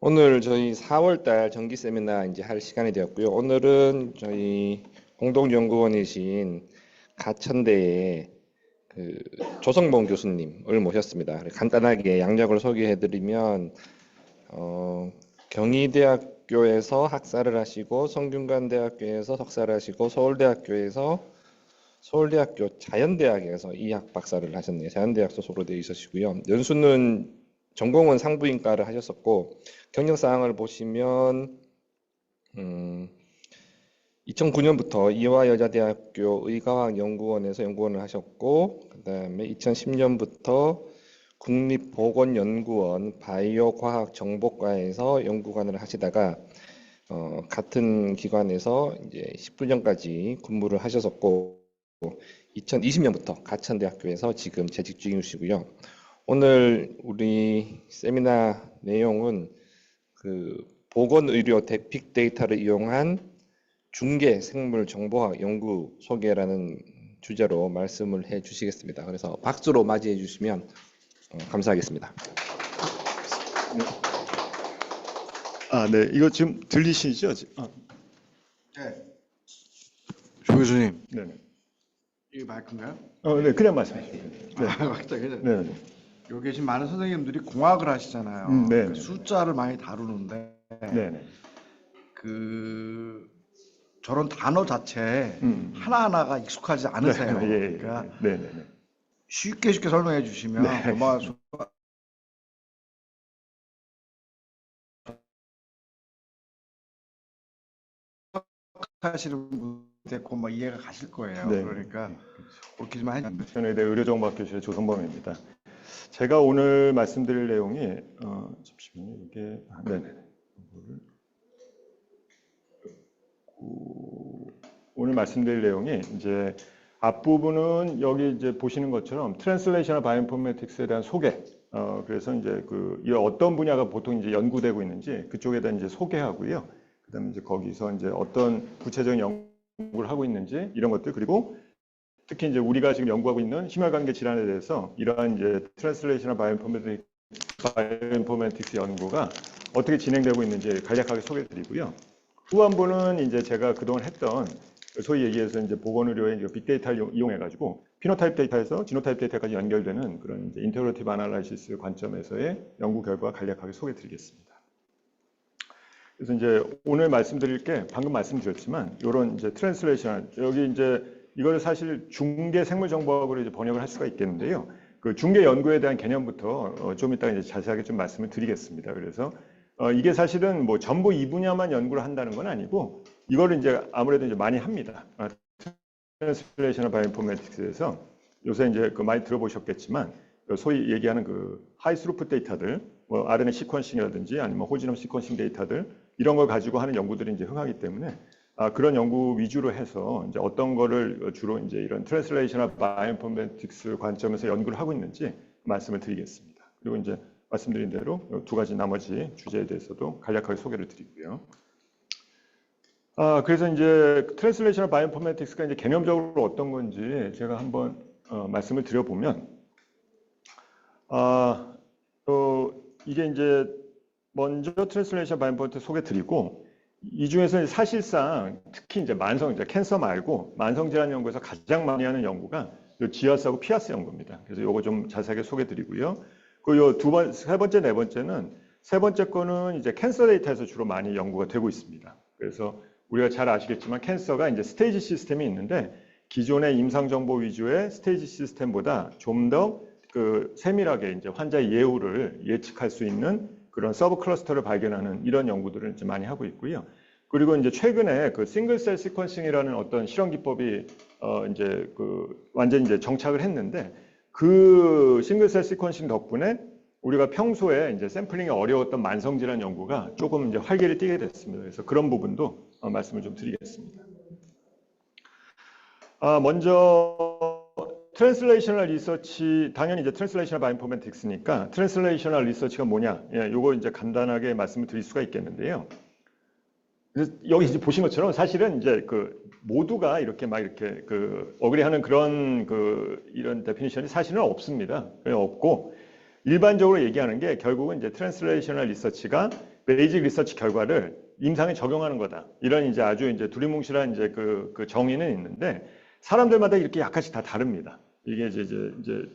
오늘 저희 4월달 정기 세미나 이제 할 시간이 되었고요. 오늘은 저희 공동연구원이신 가천대의 그 조성봉 교수님을 모셨습니다. 간단하게 양력을 소개해드리면 경희대학교에서 학사를 하시고 성균관대학교에서 석사를 하시고 서울대학교 자연대학에서 이학 박사를 하셨네요. 자연대학 소속으로 되어 있으시고요. 연수는 전공은 산부인과를 하셨었고 경력사항을 보시면 2009년부터 이화여자대학교 의과학연구원에서 연구원을 하셨고 그다음에 2010년부터 국립보건연구원 바이오과학정보과에서 연구관을 하시다가 같은 기관에서 이제 19년까지 근무를 하셨었고 2020년부터 가천대학교에서 지금 재직 중이시고요. 오늘 우리 세미나 내용은 그 보건의료 빅데이터를 이용한 중계 생물 정보학 연구 소개라는 주제로 말씀을 해 주시겠습니다. 그래서 박수로 맞이해 주시면 감사하겠습니다. 네. 이거 지금 들리시죠? 네. 조 교수님, 네네. 이게 마이크인가요? 네, 그냥 말씀하시죠. 네. 갑자기. 네. 여기 계신 많은 선생님들이 공학을 하시잖아요. 네. 그러니까 숫자를 많이 다루는데 네네. 저런 단어 자체에 하나하나가 익숙하지 않으세요. 예. 그러니까 네네네. 쉽게 설명해 주시면 네. 아마 하시는 분한테 막 이해가 가실 거예요. 네. 그러니까 그렇게 좀 하시면 현대대 의료정보학교실의 조성범입니다. 제가 오늘 말씀드릴 내용이 잠시만요. 이게 네네. 오늘 말씀드릴 내용이 이제 앞부분은 여기 이제 보시는 것처럼 트랜슬레이셔널 바이오인포메틱스에 대한 소개. 그래서 이제 이 어떤 분야가 보통 이제 연구되고 있는지 그쪽에 대한 이제 소개하고요. 그다음에 이제 거기서 이제 어떤 구체적인 연구를 하고 있는지 이런 것들, 그리고 특히 이제 우리가 지금 연구하고 있는 심혈관계 질환에 대해서 이러한 이제 트랜슬레이셔널 바이오인포메틱스 연구가 어떻게 진행되고 있는지 간략하게 소개해드리고요. 후반부는 이제 제가 그동안 했던 소위 얘기해서 이제 보건의료의 빅데이터를 이용해가지고 피노타입 데이터에서 지노타입 데이터까지 연결되는 그런 이제 인테그레이티브 아날라이시스 관점에서의 연구 결과 간략하게 소개해드리겠습니다. 그래서 이제 오늘 말씀드릴 게 방금 말씀드렸지만 이런 이제 트랜슬레이션, 여기 이제 이걸 사실 중계 생물정보학으로 이제 번역을 할 수가 있겠는데요. 그 중계 연구에 대한 개념부터 좀 이따 이제 자세하게 좀 말씀을 드리겠습니다. 그래서 이게 사실은 뭐 전부 이 분야만 연구를 한다는 건 아니고 이거를 이제 아무래도 이제 많이 합니다. 트랜슬레이셔널 바이오인포메틱스에서 요새 이제 많이 들어보셨겠지만 소위 얘기하는 하이스루프 데이터들, 뭐 RNA 시퀀싱이라든지 아니면 홀지놈 시퀀싱 데이터들 이런 걸 가지고 하는 연구들이 이제 흥하기 때문에 그런 연구 위주로 해서 이제 어떤 거를 주로 이제 이런 트랜슬레이셔널 바이오인포메틱스 관점에서 연구를 하고 있는지 말씀을 드리겠습니다. 그리고 이제 말씀드린 대로 두 가지 나머지 주제에 대해서도 간략하게 소개를 드리고요. 그래서 이제 트랜슬레이셔널 바이오인포메틱스가 이제 개념적으로 어떤 건지 제가 한번 말씀을 드려보면, 이게 이제 먼저 트랜슬레이셔널 바이오인포메틱스 소개드리고, 이 중에서 사실상 특히 이제 캔서 말고 만성 질환 연구에서 가장 많이 하는 연구가 지아스하고 피아스 연구입니다. 그래서 요거 좀 자세하게 소개드리고요. 그리고 세 번째, 네 번째는, 세 번째 거는 이제 캔서 데이터에서 주로 많이 연구가 되고 있습니다. 그래서 우리가 잘 아시겠지만 캔서가 이제 스테이지 시스템이 있는데 기존의 임상 정보 위주의 스테이지 시스템보다 좀 더 세밀하게 이제 환자의 예후를 예측할 수 있는 그런 서브 클러스터를 발견하는 이런 연구들을 이제 많이 하고 있고요. 그리고 이제 최근에 싱글셀 시퀀싱이라는 어떤 실험 기법이 이제 완전히 이제 정착을 했는데 그 싱글셀 시퀀싱 덕분에 우리가 평소에 이제 샘플링이 어려웠던 만성질환 연구가 조금 이제 활기를 띠게 됐습니다. 그래서 그런 부분도 말씀을 좀 드리겠습니다. 먼저 트랜슬레이셔널 리서치, 당연히 이제 트랜슬레이셔널 바이오인포메틱스니까 트랜슬레이셔널 리서치가 뭐냐? 요거 이제 간단하게 말씀을 드릴 수가 있겠는데요. 그래서 여기 이제 보신 것처럼 사실은 이제 모두가 이렇게 어그리하는 그런 이런 데피니션이 사실은 없습니다. 없고 일반적으로 얘기하는 게 결국은 이제 트랜슬레이셔널 리서치가 베이직 리서치 결과를 임상에 적용하는 거다. 이런 이제 아주 이제 두리뭉실한 이제 그 정의는 있는데 사람들마다 이렇게 약간씩 다 다릅니다. 이게 이제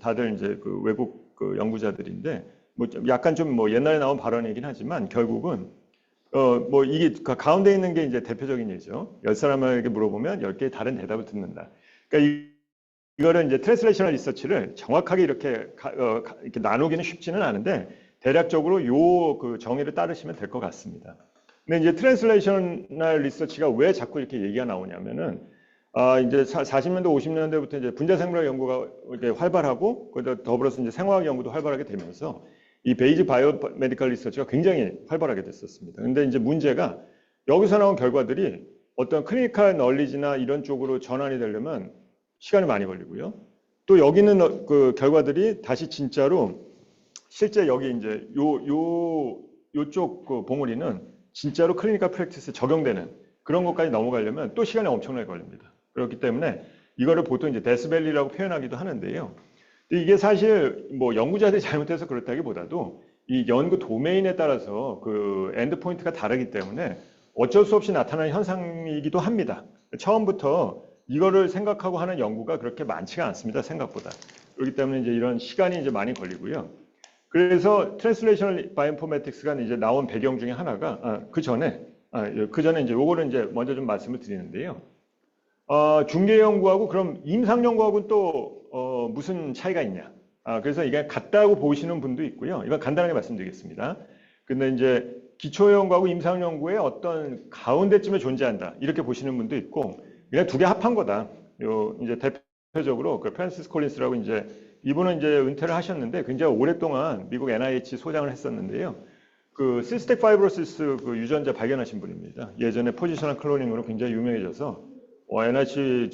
다들 이제 그 외국 그 연구자들인데 뭐 약간 좀 뭐 옛날에 나온 발언이긴 하지만 결국은 뭐 이게 가운데 있는 게 이제 대표적인 예죠. 10사람에게 물어보면 10개의 다른 대답을 듣는다. 그러니까 이거를 이제 트랜슬레이셔널 리서치를 정확하게 이렇게 이렇게 나누기는 쉽지는 않은데 대략적으로 요 그 정의를 따르시면 될 것 같습니다. 근데 이제 트랜슬레이셔널 리서치가 왜 자꾸 이렇게 얘기가 나오냐면은 이제 40년대, 50년대부터 이제 분자생물학 연구가 이렇게 활발하고 더불어서 이제 생화학 연구도 활발하게 되면서 이 베이직 바이오메디컬 리서치가 굉장히 활발하게 됐었습니다. 근데 이제 문제가 여기서 나온 결과들이 어떤 클리니컬 널리지나 이런 쪽으로 전환이 되려면 시간이 많이 걸리고요. 또 여기 있는 그 결과들이 다시 진짜로 실제 여기 이제 요쪽 그 봉우리는 진짜로 클리니컬 프랙티스에 적용되는 그런 것까지 넘어가려면 또 시간이 엄청나게 걸립니다. 그렇기 때문에 이거를 보통 이제 데스밸리라고 표현하기도 하는데요. 근데 이게 사실 뭐 연구자들이 잘못해서 그렇다기보다도 이 연구 도메인에 따라서 그 엔드 포인트가 다르기 때문에 어쩔 수 없이 나타나는 현상이기도 합니다. 처음부터 이거를 생각하고 하는 연구가 그렇게 많지가 않습니다. 생각보다. 그렇기 때문에 이제 이런 시간이 이제 많이 걸리고요. 그래서 트랜슬레이셔널 바이오인포메틱스가 이제 나온 배경 중에 하나가 그 전에 이제 요거를 이제 먼저 좀 말씀을 드리는데요. 중계 연구하고 그럼 임상 연구하고는 또 무슨 차이가 있냐? 그래서 이게 같다고 보시는 분도 있고요. 이건 간단하게 말씀드리겠습니다. 근데 이제 기초 연구하고 임상 연구의 어떤 가운데쯤에 존재한다 이렇게 보시는 분도 있고 그냥 두 개 합한 거다. 요 이제 대표적으로 그 프랜시스 콜린스라고 이제 이분은 이제 은퇴를 하셨는데 굉장히 오랫동안 미국 NIH 소장을 했었는데요. 그 시스틱 파이브로시스 그 유전자 발견하신 분입니다. 예전에 포지셔널 클로닝으로 굉장히 유명해져서 NIH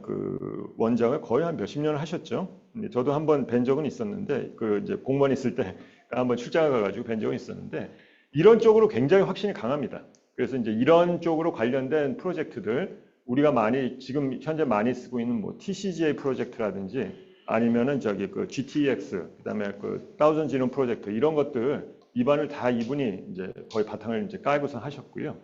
그 원장을 거의 한 몇십 년을 하셨죠. 저도 한번 뵌 적은 있었는데 그 이제 공무원 있을 때 한번 출장을 가가지고 뵌 적은 있었는데 이런 쪽으로 굉장히 확신이 강합니다. 그래서 이제 이런 쪽으로 관련된 프로젝트들 우리가 지금 현재 많이 쓰고 있는 뭐 TCGA 프로젝트라든지 아니면은 그 GTX 그다음에 그 다우전 지놈 프로젝트 이런 것들 입안을 다 이분이 이제 거의 바탕을 이제 깔고서 하셨고요.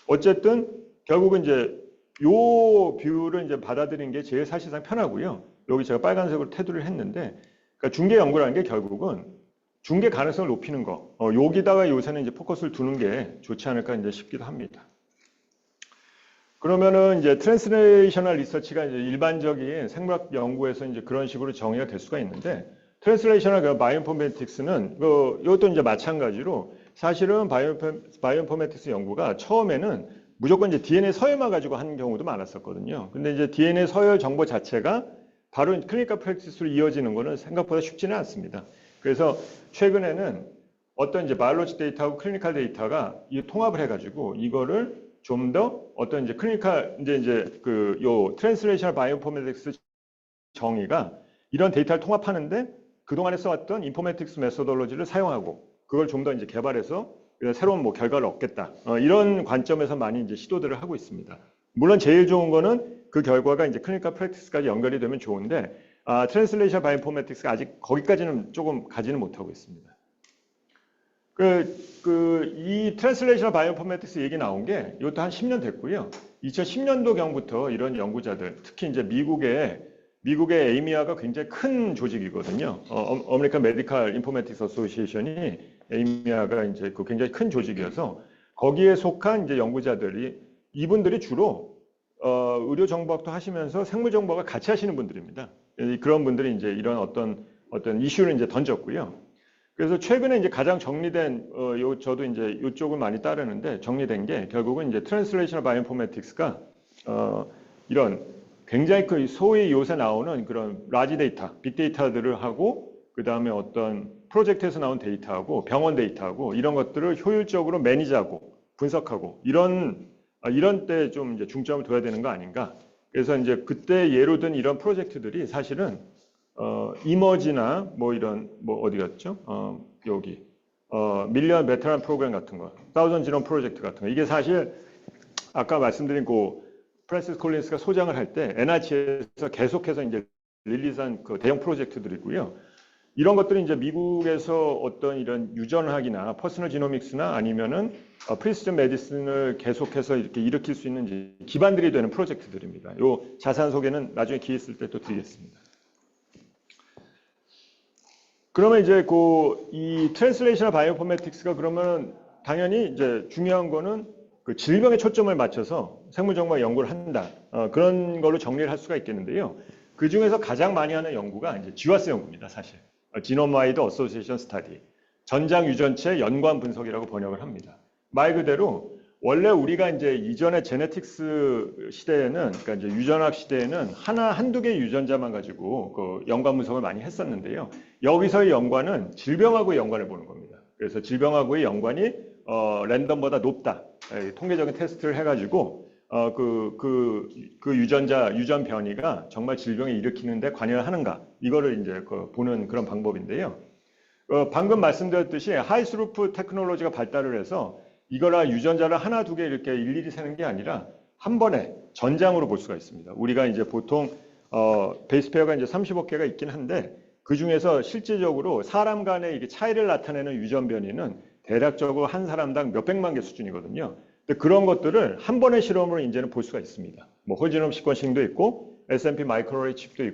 어쨌든 결국은 이제 요 뷰를 이제 받아들인 게 제일 사실상 편하고요. 여기 제가 빨간색으로 테두리를 했는데, 그러니까 중계 연구라는 게 결국은 중계 가능성을 높이는 거. 여기다가 요새는 이제 포커스를 두는 게 좋지 않을까 이제 싶기도 합니다. 그러면은 이제 트랜슬레이셔널 리서치가 이제 일반적인 생물학 연구에서 이제 그런 식으로 정의가 될 수가 있는데, 트랜슬레이셔널 바이오인포메틱스는 이것도 이제 마찬가지로 사실은 바이오인포메틱스 연구가 처음에는 무조건 이제 DNA 서열만 가지고 하는 경우도 많았었거든요. 근데 이제 DNA 서열 정보 자체가 바로 클리니컬 프랙티스로 이어지는 거는 생각보다 쉽지는 않습니다. 그래서 최근에는 어떤 이제 바이올로지 데이터하고 클리니컬 데이터가 이 통합을 해가지고 이거를 좀 더 어떤 이제 클리니컬 이제 그 요 트랜슬레이셔널 바이오인포메틱스 정의가 이런 데이터를 통합하는데 그동안에 써왔던 인포메틱스 메소돌로지를 사용하고 그걸 좀 더 이제 개발해서 새로운 뭐 결과를 얻겠다. 이런 관점에서 많이 이제 시도들을 하고 있습니다. 물론 제일 좋은 거는 그 결과가 이제 클리니컬 프랙티스까지 연결이 되면 좋은데 트랜슬레이셔널 바이오인포메틱스가 아직 거기까지는 조금 가지는 못하고 있습니다. 이 트랜슬레이셔널 바이오인포메틱스 얘기 나온 게 이것도 한 10년 됐고요. 2010년도경부터 이런 연구자들, 특히 이제 미국의 에이미아가 굉장히 큰 조직이거든요. 아메리칸 메디컬 인포메틱스 어소시에이션이 에이미아가 이제 그 굉장히 큰 조직이어서 거기에 속한 이제 연구자들이 이분들이 주로 의료 정보학도 하시면서 생물 정보학을 같이 하시는 분들입니다. 그런 분들이 이제 이런 어떤 이슈를 이제 던졌고요. 그래서 최근에 이제 가장 정리된 저도 이제 이쪽을 많이 따르는데 정리된 게 결국은 이제 트랜슬레이셔널 바이오인포메틱스가 이런 굉장히 그 소위 요새 나오는 그런 라지 데이터, 빅데이터들을 하고 그 다음에 어떤 프로젝트에서 나온 데이터하고 병원 데이터하고 이런 것들을 효율적으로 매니지하고 분석하고 이런 때 좀 이제 중점을 둬야 되는 거 아닌가. 그래서 이제 그때 예로 든 이런 프로젝트들이 사실은 이머지나 뭐 이런 뭐 어디 갔죠? 여기 밀리언 베테랑 프로그램 같은 거, 다우전 지놈 프로젝트 같은 거 이게 사실 아까 말씀드린 그 프랜시스 콜린스가 소장을 할 때 NIH에서 계속해서 이제 릴리즈한 그 대형 프로젝트들이고요. 이런 것들이 이제 미국에서 어떤 이런 유전학이나 퍼스널 지노믹스나 아니면은 프리시전 메디슨을 계속해서 이렇게 일으킬 수 있는 기반들이 되는 프로젝트들입니다. 요 자세한 소개는 나중에 기회 있을 때 또 드리겠습니다. 그러면 이제 이 트랜슬레이셔널 바이오인포메틱스가 그러면 당연히 이제 중요한 거는 그 질병에 초점을 맞춰서 생물정보학 연구를 한다. 그런 걸로 정리를 할 수가 있겠는데요. 그 중에서 가장 많이 하는 연구가 이제 GWAS 연구입니다, 사실. 지놈 와이드 어소시에이션 스타디. 전장 유전체 연관 분석이라고 번역을 합니다. 말 그대로 원래 우리가 이제 이전에 제네틱스 시대에는, 그러니까 이제 유전학 시대에는 한두 개의 유전자만 가지고 그 연관 분석을 많이 했었는데요. 여기서의 연관은 질병하고의 연관을 보는 겁니다. 그래서 질병하고의 연관이 랜덤보다 높다. 통계적인 테스트를 해가지고 그 유전 변이가 정말 질병을 일으키는데 관여를 하는가, 이거를 이제 보는 그런 방법인데요. 방금 말씀드렸듯이 하이스루프 테크놀로지가 발달을 해서 이거라 유전자를 하나, 두 개 이렇게 일일이 세는 게 아니라 한 번에 전장으로 볼 수가 있습니다. 우리가 이제 보통 베이스 페어가 이제 35개가 있긴 한데 그 중에서 실질적으로 사람 간의 이게 차이를 나타내는 유전 변이는 대략적으로 한 사람당 몇백만 개 수준이거든요. 근데 그런 것들을 한 번의 실험으로 이제는 볼 수가 있습니다. 뭐 홀지놈 시퀀싱도 있고 SMP 마이크로레이 칩도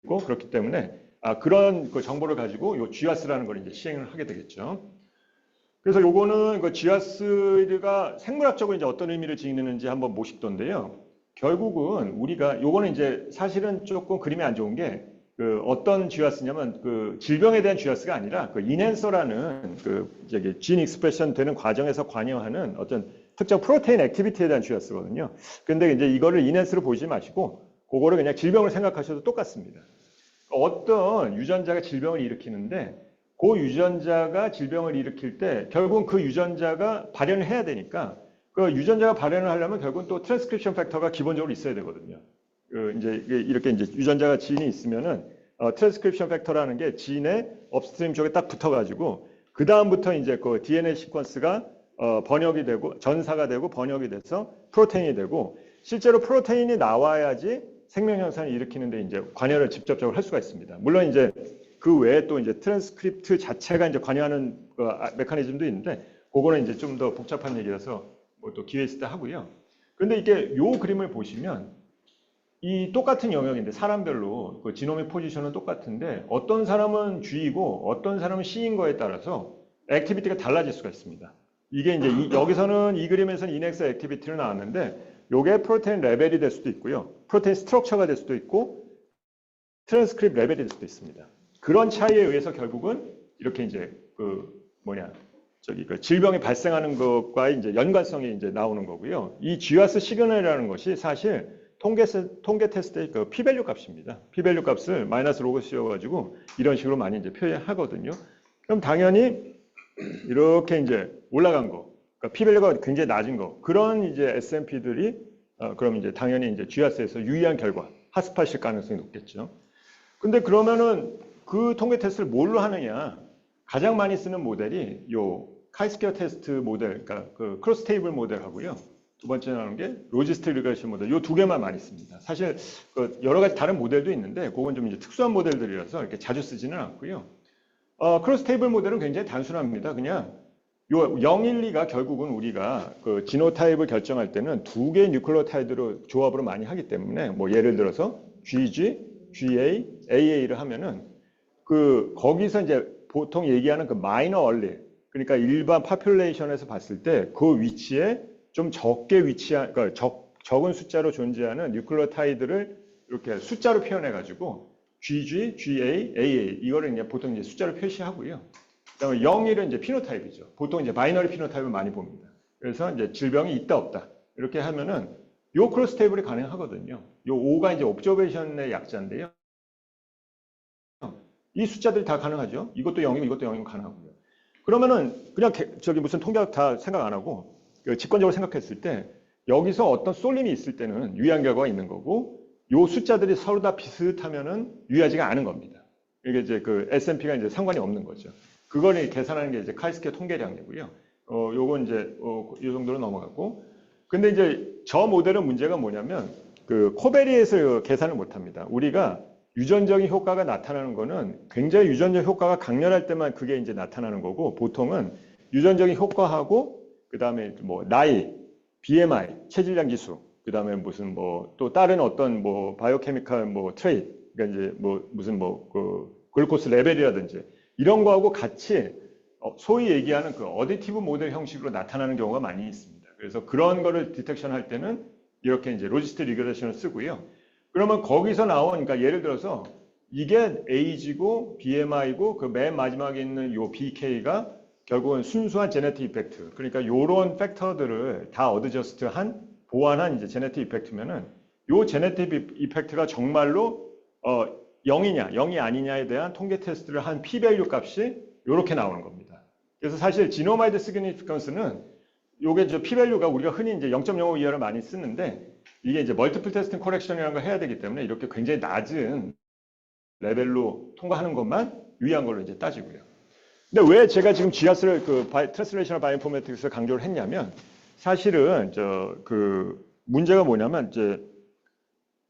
있고 그렇기 때문에 그런 그 정보를 가지고 요 GWAS라는 걸 이제 시행을 하게 되겠죠. 그래서 요거는 그 GWAS가 생물학적으로 이제 어떤 의미를 지니는지 한번 보시던데요. 결국은 우리가 요거는 이제 사실은 조금 그림이 안 좋은 게 그 어떤 GWAS냐면 그 질병에 대한 GWAS가 아니라 그 인핸서라는 그 저기 진 익스프레션 되는 과정에서 관여하는 어떤 특정 프로테인 액티비티에 대한 GWAS거든요. 근데 이제 이거를 인핸스로 보지 마시고 그거를 그냥 질병을 생각하셔도 똑같습니다. 어떤 유전자가 질병을 일으키는데 그 유전자가 질병을 일으킬 때 결국은 그 유전자가 발현을 해야 되니까 그 유전자가 발현을 하려면 결국은 또 트랜스크립션 팩터가 기본적으로 있어야 되거든요. 이제 이렇게 이제 유전자가 지인이 있으면은 트랜스크립션 팩터라는 게 지인의 업스트림 쪽에 딱 붙어가지고 그 다음부터 이제 그 DNA 시퀀스가 번역이 되고 전사가 되고 번역이 돼서 프로테인이 되고 실제로 프로테인이 나와야지 생명 현상을 일으키는데 이제 관여를 직접적으로 할 수가 있습니다. 물론 이제 그 외에 또 이제 트랜스크립트 자체가 이제 관여하는 메커니즘도 있는데 그거는 이제 좀 더 복잡한 얘기라서 뭐 또 기회 있을 때 하고요. 근데 이게 요 그림을 보시면 이 똑같은 영역인데 사람별로 그 지노믹 포지션은 똑같은데 어떤 사람은 G이고 어떤 사람은 C인 거에 따라서 액티비티가 달라질 수가 있습니다. 이게 이제 여기서는 이 그림에서는 인엑스 액티비티로 나왔는데 요게 프로테인 레벨이 될 수도 있고요. 프로테인 스트럭처가 될 수도 있고 트랜스크립 레벨이 될 수도 있습니다. 그런 차이에 의해서 결국은 이렇게 이제 그 질병이 발생하는 것과 이제 연관성이 이제 나오는 거고요. 이 GWAS 시그널이라는 것이 사실 통계 테스트의 그 p-밸류 값입니다. p-밸류 값을 마이너스 로그 씌워가지고 이런 식으로 많이 이제 표현하거든요. 그럼 당연히 이렇게 이제 올라간 거, 그러니까 p-밸류가 굉장히 낮은 거, 그런 이제 SNP들이 그럼 이제 당연히 이제 GWAS에서 유의한 결과, 핫스팟일 가능성이 높겠죠. 근데 그러면은 그 통계 테스트를 뭘로 하느냐? 가장 많이 쓰는 모델이 요 카이스퀘어 테스트 모델, 그러니까 그 크로스 테이블 모델하고요. 두 번째 나오는 게 로지스틱 리그레션 모델. 요 두 개만 많이 씁니다. 사실 그 여러 가지 다른 모델도 있는데 그건 좀 이제 특수한 모델들이라서 이렇게 자주 쓰지는 않고요. 크로스 테이블 모델은 굉장히 단순합니다. 그냥 요 0, 1, 2가 결국은 우리가 그 지노타입을 결정할 때는 두 개의 뉴클레오타이드로 조합으로 많이 하기 때문에 뭐 예를 들어서 GG, GA, AA를 하면은 그 거기서 이제 보통 얘기하는 그 마이너 얼리, 그러니까 일반 파퓰레이션에서 봤을 때 그 위치에 좀 적게 위치한, 그러니까 적은 숫자로 존재하는 뉴클레오타이드를 이렇게 숫자로 표현해가지고 GG, GA, AA 이거를 이제 보통 이제 숫자로 표시하고요. 그다음에 0, 1은 이제 피노타입이죠. 보통 이제 마이너리 피노타입을 많이 봅니다. 그래서 이제 질병이 있다 없다 이렇게 하면은 요 크로스 테이블이 가능하거든요. 요 5가 이제 옵저베이션의 약자인데요. 이 숫자들이 다 가능하죠. 이것도 0이고 이것도 0이고 가능하고요. 그러면은 그냥 저기 무슨 통계학 다 생각 안 하고 직관적으로 생각했을 때 여기서 어떤 쏠림이 있을 때는 유의한 결과가 있는 거고 요 숫자들이 서로 다 비슷하면은 유의하지가 않은 겁니다. 이게 이제 그 S&P가 이제 상관이 없는 거죠. 그걸 계산하는 게 이제 카이스케 통계량이고요. 요건 이제 이 정도로 넘어갔고. 근데 이제 저 모델은 문제가 뭐냐면 그 코베리에서 계산을 못 합니다. 우리가 유전적인 효과가 나타나는 거는 굉장히 유전적 효과가 강렬할 때만 그게 이제 나타나는 거고, 보통은 유전적인 효과하고 그다음에 뭐 나이, BMI, 체질량 지수, 그다음에 무슨 뭐 또 다른 어떤 뭐 바이오케미컬 뭐 트레이트, 그러니까 이제 뭐 무슨 뭐 그 글루코스 레벨이라든지 이런 거하고 같이 소위 얘기하는 그 어디티브 모델 형식으로 나타나는 경우가 많이 있습니다. 그래서 그런 거를 디텍션 할 때는 이렇게 이제 로지스틱 리그레션을 쓰고요. 그러면 거기서 나온, 그러니까 예를 들어서 이게 에이지고 BMI고 그 맨 마지막에 있는 요 BK가 결국은 순수한 제네틱 이펙트. 그러니까 요런 팩터들을 다 어드저스트한 보완한 이제 제네틱 이펙트면은 요 제네틱 이펙트가 정말로 0이냐, 0이 아니냐에 대한 통계 테스트를 한 p-밸류 값이 요렇게 나오는 겁니다. 그래서 사실 지노마이드 시그니피컨스는 요게 저 p-밸류가 우리가 흔히 이제 0.05 이하를 많이 쓰는데 이게 이제 멀티플 테스팅 코렉션이라는 걸 해야 되기 때문에 이렇게 굉장히 낮은 레벨로 통과하는 것만 유의한 걸로 이제 따지고요. 근데 왜 제가 지금 GIAS를 그 트랜스레이셔널 바이오인포메틱스를 강조를 했냐면 사실은 그 문제가 뭐냐면 이제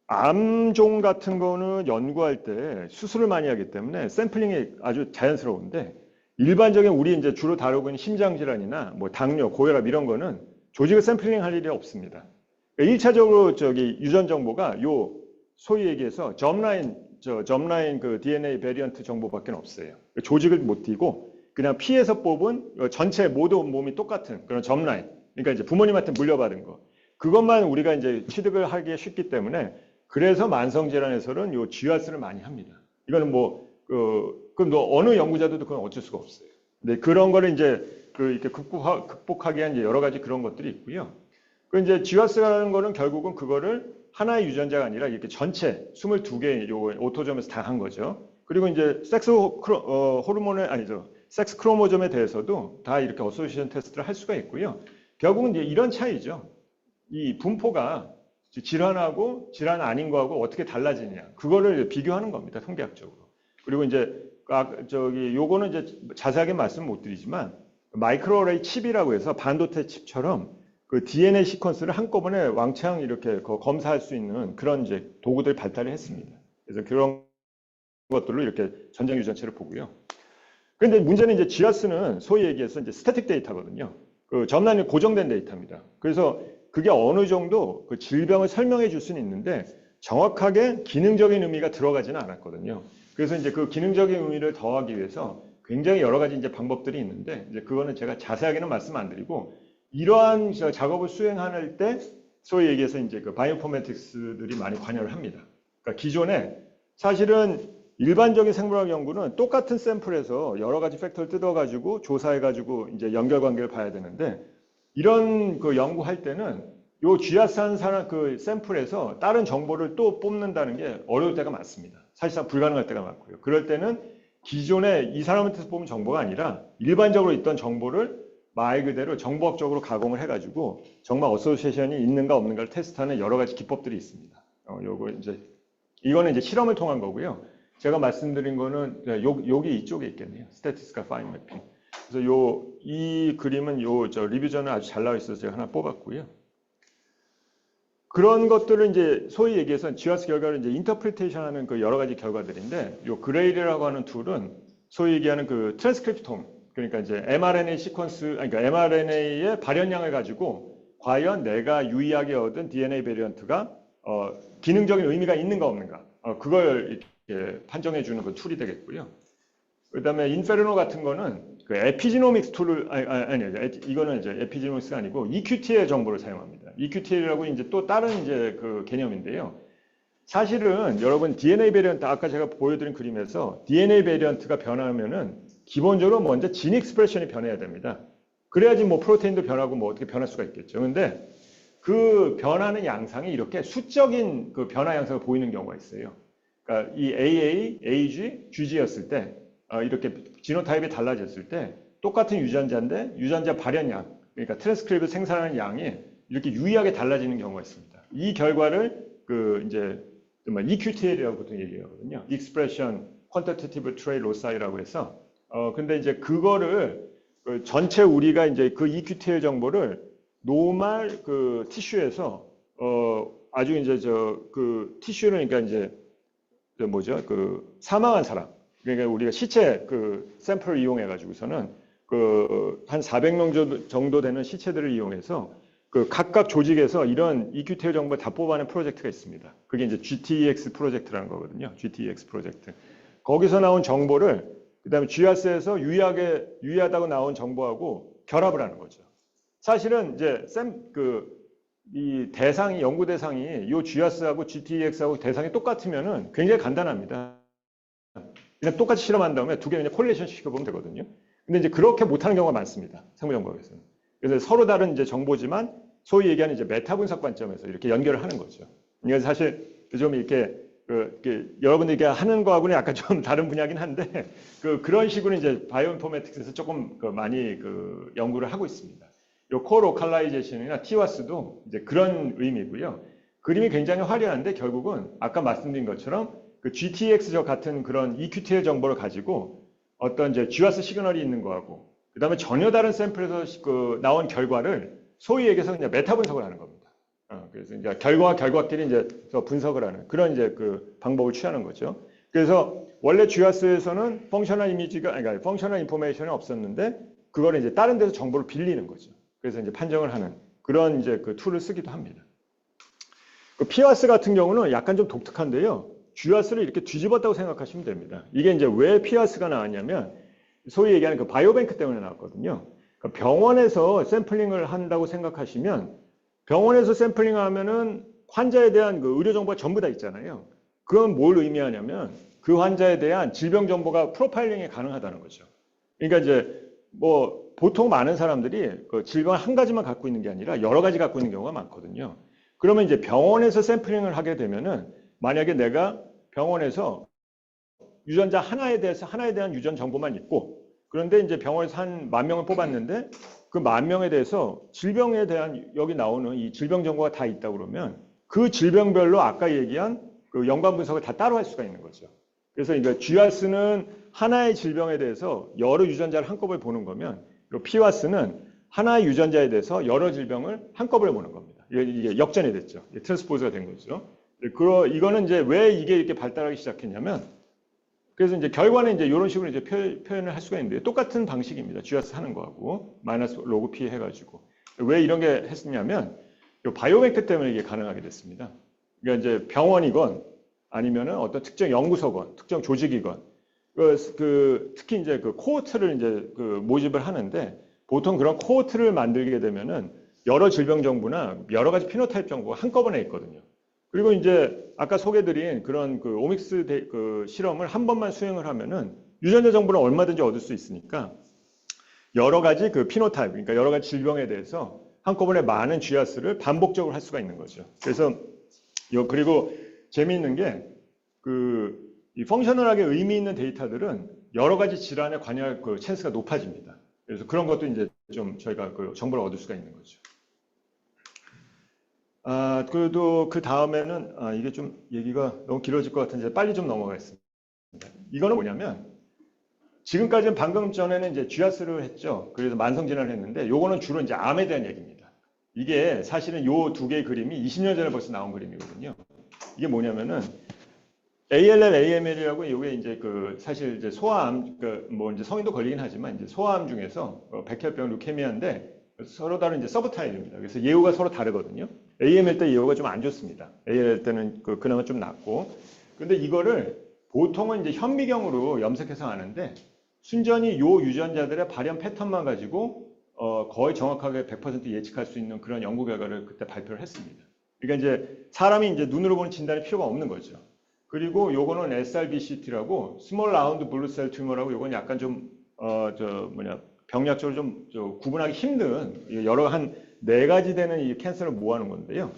암종 같은 거는 연구할 때 수술을 많이 하기 때문에 샘플링이 아주 자연스러운데 일반적인 우리 이제 주로 다루고 있는 심장 질환이나 뭐 당뇨, 고혈압 이런 거는 조직을 샘플링 할 일이 없습니다. 1차적으로 저기 유전 정보가 요 소위 얘기해서 점라인 그 DNA 베리언트 정보밖에 없어요. 조직을 못 띄고 그냥 피에서 뽑은 전체 모든 몸이 똑같은 그런 점라인. 그러니까 이제 부모님한테 물려받은 거. 그것만 우리가 이제 취득을 하기 쉽기 때문에 그래서 만성 질환에서는 요 GWAS를 많이 합니다. 이거는 그럼 어느 연구자들도 그건 어쩔 수가 없어요. 근데 그런 거를 이제 이렇게 극복하기 위한 이제 여러 가지 그런 것들이 있고요. 그 이제 GWAS라는 거는 결국은 그거를 하나의 유전자가 아니라 이렇게 전체 22개 요 오토점에서 다 한 거죠. 그리고 이제 섹스 크로모점에 대해서도 다 이렇게 어소시에이션 테스트를 할 수가 있고요. 결국은 이제 이런 차이죠. 이 분포가 질환하고 질환 아닌 거하고 어떻게 달라지냐. 그거를 비교하는 겁니다. 통계학적으로. 그리고 이제 요거는 이제 자세하게 말씀 못 드리지만 마이크로어레이 칩이라고 해서 반도체 칩처럼 그 DNA 시퀀스를 한꺼번에 왕창 이렇게 검사할 수 있는 그런 이제 도구들 발달을 했습니다. 그래서 그런 것들로 이렇게 전장 유전체를 보고요. 그런데 문제는 이제 GIAS는 소위 얘기해서 이제 스태틱 데이터거든요. 그 점란이 고정된 데이터입니다. 그래서 그게 어느 정도 그 질병을 설명해 줄 수는 있는데 정확하게 기능적인 의미가 들어가지는 않았거든요. 그래서 이제 그 기능적인 의미를 더하기 위해서 굉장히 여러 가지 이제 방법들이 있는데 이제 그거는 제가 자세하게는 말씀 안 드리고 이러한 작업을 수행할 때 소위 얘기해서 이제 그 바이오인포메틱스들이 많이 관여를 합니다. 그러니까 기존에 사실은 일반적인 생물학 연구는 똑같은 샘플에서 여러 가지 팩터를 뜯어가지고 조사해가지고 이제 연결관계를 봐야 되는데 이런 그 연구할 때는 요 GIAS한 사람 그 샘플에서 다른 정보를 또 뽑는다는 게 어려울 때가 많습니다. 사실상 불가능할 때가 많고요. 그럴 때는 기존에 이 사람한테서 뽑은 정보가 아니라 일반적으로 있던 정보를 말 그대로 정보학적으로 가공을 해가지고 정말 어소시에이션이 있는가 없는가를 테스트하는 여러 가지 기법들이 있습니다. 이거는 이제 실험을 통한 거고요. 제가 말씀드린 거는 여기 이쪽에 있겠네요. Statistical Fine Mapping. 그래서 이 그림은 리뷰전에 아주 잘 나와 있어서 제가 하나 뽑았고요. 그런 것들을 이제 소위 얘기해서 GIAS 결과를 이제 인터프리테이션하는 그 여러 가지 결과들인데 요 그레이드라고 하는 툴은 소위 얘기하는 그 트랜스크립톰 그러니까 이제 mRNA 시퀀스 그러니까 mRNA의 발현량을 가지고 과연 내가 유의하게 얻은 DNA 베리언트가 기능적인 의미가 있는가 없는가 그걸 이렇게 판정해 주는 그 툴이 되겠고요. 그다음에 인페르노 같은 거는 그 에피지노믹스 툴을 이거는 이제 에피지노믹스가 아니고 EQT의 정보를 사용합니다. EQT라고 이제 또 다른 이제 그 개념인데요. 사실은 여러분 DNA 베리언트 아까 제가 보여드린 그림에서 DNA 베리언트가 변하면은 기본적으로 먼저 진 익스프레션이 변해야 됩니다. 그래야지 뭐 프로테인도 변하고 뭐 어떻게 변할 수가 있겠죠. 근데 그 변하는 양상이 이렇게 수적인 그 변화 양상을 보이는 경우가 있어요. 그러니까 이 AA, AG, GG였을 때 이렇게 지노타입이 달라졌을 때 똑같은 유전자인데 유전자 발현량, 그러니까 트랜스크립을 생산하는 양이 이렇게 유의하게 달라지는 경우가 있습니다. 이 결과를 그 이제 EQTL이라고 보통 얘기하거든요. Expression Quantitative Trait Lossi라고 해서 근데 이제 그거를 전체 우리가 이제 그 EQTL 정보를 노멀 그 티슈에서 아주 이제 그 티슈를 그러니까 이제 뭐죠? 그 사망한 사람. 그러니까 우리가 시체 그 샘플을 이용해 가지고서는 그 한 400명 정도 되는 시체들을 이용해서 그 각각 조직에서 이런 EQTL 정보를 다 뽑아내는 프로젝트가 있습니다. 그게 이제 GTEX 프로젝트라는 거거든요. GTEX 프로젝트. 거기서 나온 정보를 그다음에 GIS에서 유의하다고 나온 정보하고 결합을 하는 거죠. 사실은 이제 이 대상이 연구 대상이 이 GIS하고 GTEX하고 대상이 똑같으면은 굉장히 간단합니다. 그냥 똑같이 실험한 다음에 두 개 그냥 콜레이션 시켜보면 되거든요. 근데 이제 그렇게 못하는 경우가 많습니다. 상부정보학에서는. 그래서 서로 다른 이제 정보지만 소위 얘기하는 이제 메타 분석 관점에서 이렇게 연결을 하는 거죠. 그래서 사실 좀 이렇게 여러분들이 하는 거하고는 약간 좀 다른 분야긴 한데 그런 식으로 이제 바이오인포메틱스에서 조금 많이 연구를 하고 있습니다. 요 코로컬라이제이션이나 TWAS도 이제 그런 의미고요. 그림이 굉장히 화려한데 결국은 아까 말씀드린 것처럼 그 GTX 같은 그런 EQTL 정보를 가지고 어떤 이제 GWAS 시그널이 있는 거하고 그다음에 전혀 다른 샘플에서 나온 결과를 소위 얘기해서 그냥 메타 분석을 하는 겁니다. 그래서 이제 결과와 결과끼리 이제 분석을 하는 그런 이제 그 방법을 취하는 거죠. 그래서 원래 GWAS에서는 펑셔널 이미지가 그러니까 펑셔널 인포메이션이 없었는데 그거를 이제 다른 데서 정보를 빌리는 거죠. 그래서 이제 판정을 하는 그런 이제 그 툴을 쓰기도 합니다. 그 PWAS 같은 경우는 약간 좀 독특한데요. GWAS를 이렇게 뒤집었다고 생각하시면 됩니다. 이게 이제 왜 PWAS가 나왔냐면 소위 얘기하는 그 바이오뱅크 때문에 나왔거든요. 그러니까 병원에서 샘플링을 한다고 생각하시면 병원에서 샘플링 하면은 환자에 대한 그 의료 정보가 전부 다 있잖아요. 그건 뭘 의미하냐면 그 환자에 대한 질병 정보가 프로파일링이 가능하다는 거죠. 그러니까 이제 뭐 보통 많은 사람들이 그 질병 한 가지만 갖고 있는 게 아니라 여러 가지 갖고 있는 경우가 많거든요. 그러면 이제 병원에서 샘플링을 하게 되면은 만약에 내가 병원에서 유전자 하나에 대한 유전 정보만 있고 그런데 이제 병원에서 한 10,000명을 뽑았는데 그 10,000명에 대해서 질병에 대한 여기 나오는 이 질병 정보가 다 있다 그러면 그 질병별로 아까 얘기한 그 연관 분석을 다 따로 할 수가 있는 거죠. 그래서 이제 GWAS는 하나의 질병에 대해서 여러 유전자를 한꺼번에 보는 거면 PWAS는 하나의 유전자에 대해서 여러 질병을 한꺼번에 보는 겁니다. 이게 역전이 됐죠. 트랜스포즈가 된 거죠. 이거는 이제 왜 이게 이렇게 발달하기 시작했냐면 그래서 이제 결과는 이제 이런 식으로 이제 표현을 할 수가 있는데 똑같은 방식입니다. GWAS 하는 거하고 마이너스 로그 P 해가지고 왜 이런 게 했냐면 바이오뱅크 때문에 이게 가능하게 됐습니다. 그러니까 이제 병원이건 아니면은 어떤 특정 연구소건, 특정 조직이건 특히 이제 그 코호트를 이제 모집을 하는데 보통 그런 코호트를 만들게 되면은 여러 질병 정보나 여러 가지 피노타입 정보가 한꺼번에 있거든요. 그리고 이제 아까 소개드린 그런 오믹스 실험을 한 번만 수행을 하면은 유전자 정보를 얼마든지 얻을 수 있으니까 여러 가지 피노타입, 그러니까 여러 가지 질병에 대해서 한꺼번에 많은 GWAS를 반복적으로 할 수가 있는 거죠. 그래서 그리고 재미있는 게 이 펑셔널하게 의미 있는 데이터들은 여러 가지 질환에 관여할 찬스가 높아집니다. 그래서 그런 것도 이제 좀 저희가 정보를 얻을 수가 있는 거죠. 그래도 그 다음에는 이게 좀 얘기가 너무 길어질 것 같은데 빨리 좀 넘어가겠습니다. 이거는 뭐냐면 지금까지는 방금 전에는 이제 GWAS를 했죠. 그래서 만성 질환을 했는데 요거는 주로 이제 암에 대한 얘기입니다. 이게 사실은 요 두 개의 그림이 20년 전에 벌써 나온 그림이거든요. 이게 뭐냐면은 ALL, AML이라고 이게 이제 사실 이제 소아암 뭐 이제 성인도 걸리긴 하지만 이제 소아암 중에서 백혈병 루케미아인데 서로 다른 이제 서브타입입니다. 그래서 예후가 서로 다르거든요. AML 때 예후가 좀 안 좋습니다. ALL 때는 그나마 좀 낫고. 근데 이거를 보통은 이제 현미경으로 염색해서 하는데 순전히 요 유전자들의 발현 패턴만 가지고 거의 정확하게 100% 예측할 수 있는 그런 연구 결과를 그때 발표를 했습니다. 그러니까 이제 사람이 이제 눈으로 보는 진단이 필요가 없는 거죠. 그리고 요거는 SRBCT라고 스몰 라운드 블루 셀 튜머라고 요건 약간 좀 병약적으로 좀 구분하기 힘든 여러 한 4가지 되는 이 캔서를 모아놓은 건데요.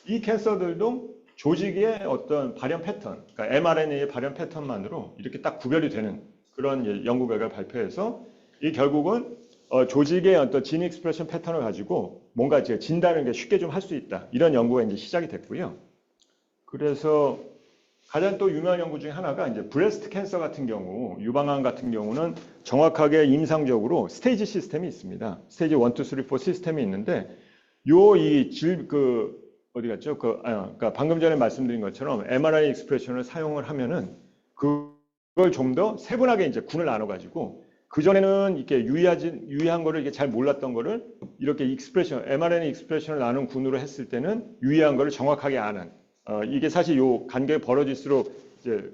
이 캔서들도 조직의 어떤 발현 패턴, 그러니까 mRNA의 발현 패턴만으로 이렇게 딱 구별이 되는 그런 연구 결과를 발표해서 이 결국은 조직의 어떤 진 익스프레션 패턴을 가지고 뭔가 진단을 쉽게 좀 할 수 있다. 이런 연구가 이제 시작이 됐고요. 그래서 가장 또 유명한 연구 중에 하나가 이제 브레스트 캔서 같은 경우, 유방암 같은 경우는 정확하게 임상적으로 스테이지 시스템이 있습니다. 스테이지 1, 2, 3, 4 시스템이 있는데 어디 갔죠? 그러니까 방금 전에 말씀드린 것처럼 mRNA 익스프레션을 사용을 하면은 그걸 좀 더 세분하게 이제 군을 나눠가지고 그전에는 이렇게 유의한 거를 이게 잘 몰랐던 거를 이렇게 mRNA 익스프레션을 나눈 군으로 했을 때는 유의한 거를 정확하게 아는 이게 사실 요 간격이 벌어질수록 이제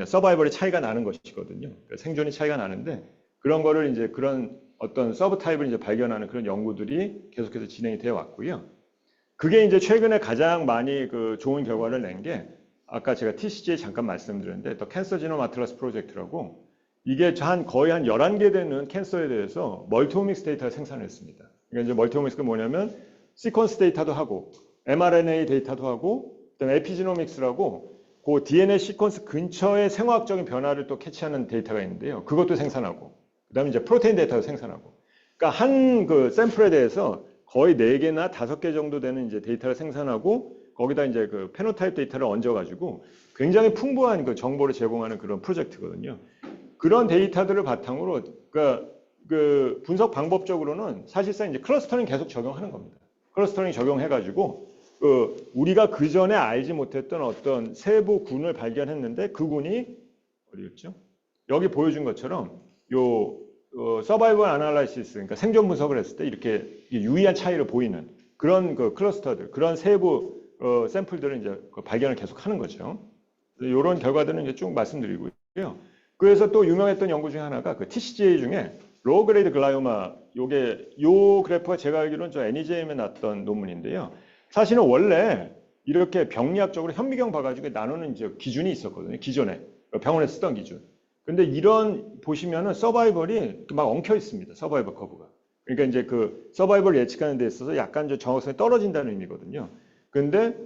서바이벌의 차이가 나는 것이거든요. 그러니까 생존의 차이가 나는데 그런 거를 이제 그런 어떤 서브 타입을 이제 발견하는 그런 연구들이 계속해서 진행이 되어 왔고요. 그게 이제 최근에 가장 많이 좋은 결과를 낸 게 아까 제가 TCG에 잠깐 말씀드렸는데 더 캔서 지놈 아틀라스 프로젝트라고 이게 거의 한 11개 되는 캔서에 대해서 멀티오믹스 데이터를 생산했습니다. 그러니까 이제 멀티오믹스가 뭐냐면 시퀀스 데이터도 하고 mRNA 데이터도 하고 그다음에 에피지노믹스라고 그 DNA 시퀀스 근처의 생화학적인 변화를 또 캐치하는 데이터가 있는데요. 그것도 생산하고 그다음에 이제 프로테인 데이터도 생산하고 그러니까 한 샘플에 대해서 거의 4개나 5개 정도 되는 이제 데이터를 생산하고 거기다 이제 페노타입 데이터를 얹어가지고 굉장히 풍부한 정보를 제공하는 그런 프로젝트거든요. 그런 데이터들을 바탕으로 그러니까 분석 방법적으로는 사실상 이제 클러스터링 계속 적용하는 겁니다. 클러스터링 적용해가지고 우리가 그 전에 알지 못했던 어떤 세부 군을 발견했는데 그 군이 어디였죠? 여기 보여준 것처럼 서바이벌 아날라이시스, 그러니까 생존 분석을 했을 때 이렇게 유의한 차이를 보이는 그런 클러스터들, 그런 세부 샘플들을 이제 발견을 계속 하는 거죠. 이런 결과들은 이제 쭉 말씀드리고요. 그래서 또 유명했던 연구 중에 하나가 TCGA 중에 로우 그레이드 글라이오마, 요 그래프가 제가 알기로는 저 NEJM에 났던 논문인데요. 사실은 원래 이렇게 병리학적으로 현미경 봐가지고 나누는 이제 기준이 있었거든요. 기존에 병원에 쓰던 기준. 근데 보시면은 서바이벌이 막 엉켜 있습니다. 서바이벌 커브가. 그러니까 이제 서바이벌 예측하는 데 있어서 약간 좀 정확성이 떨어진다는 의미거든요. 근데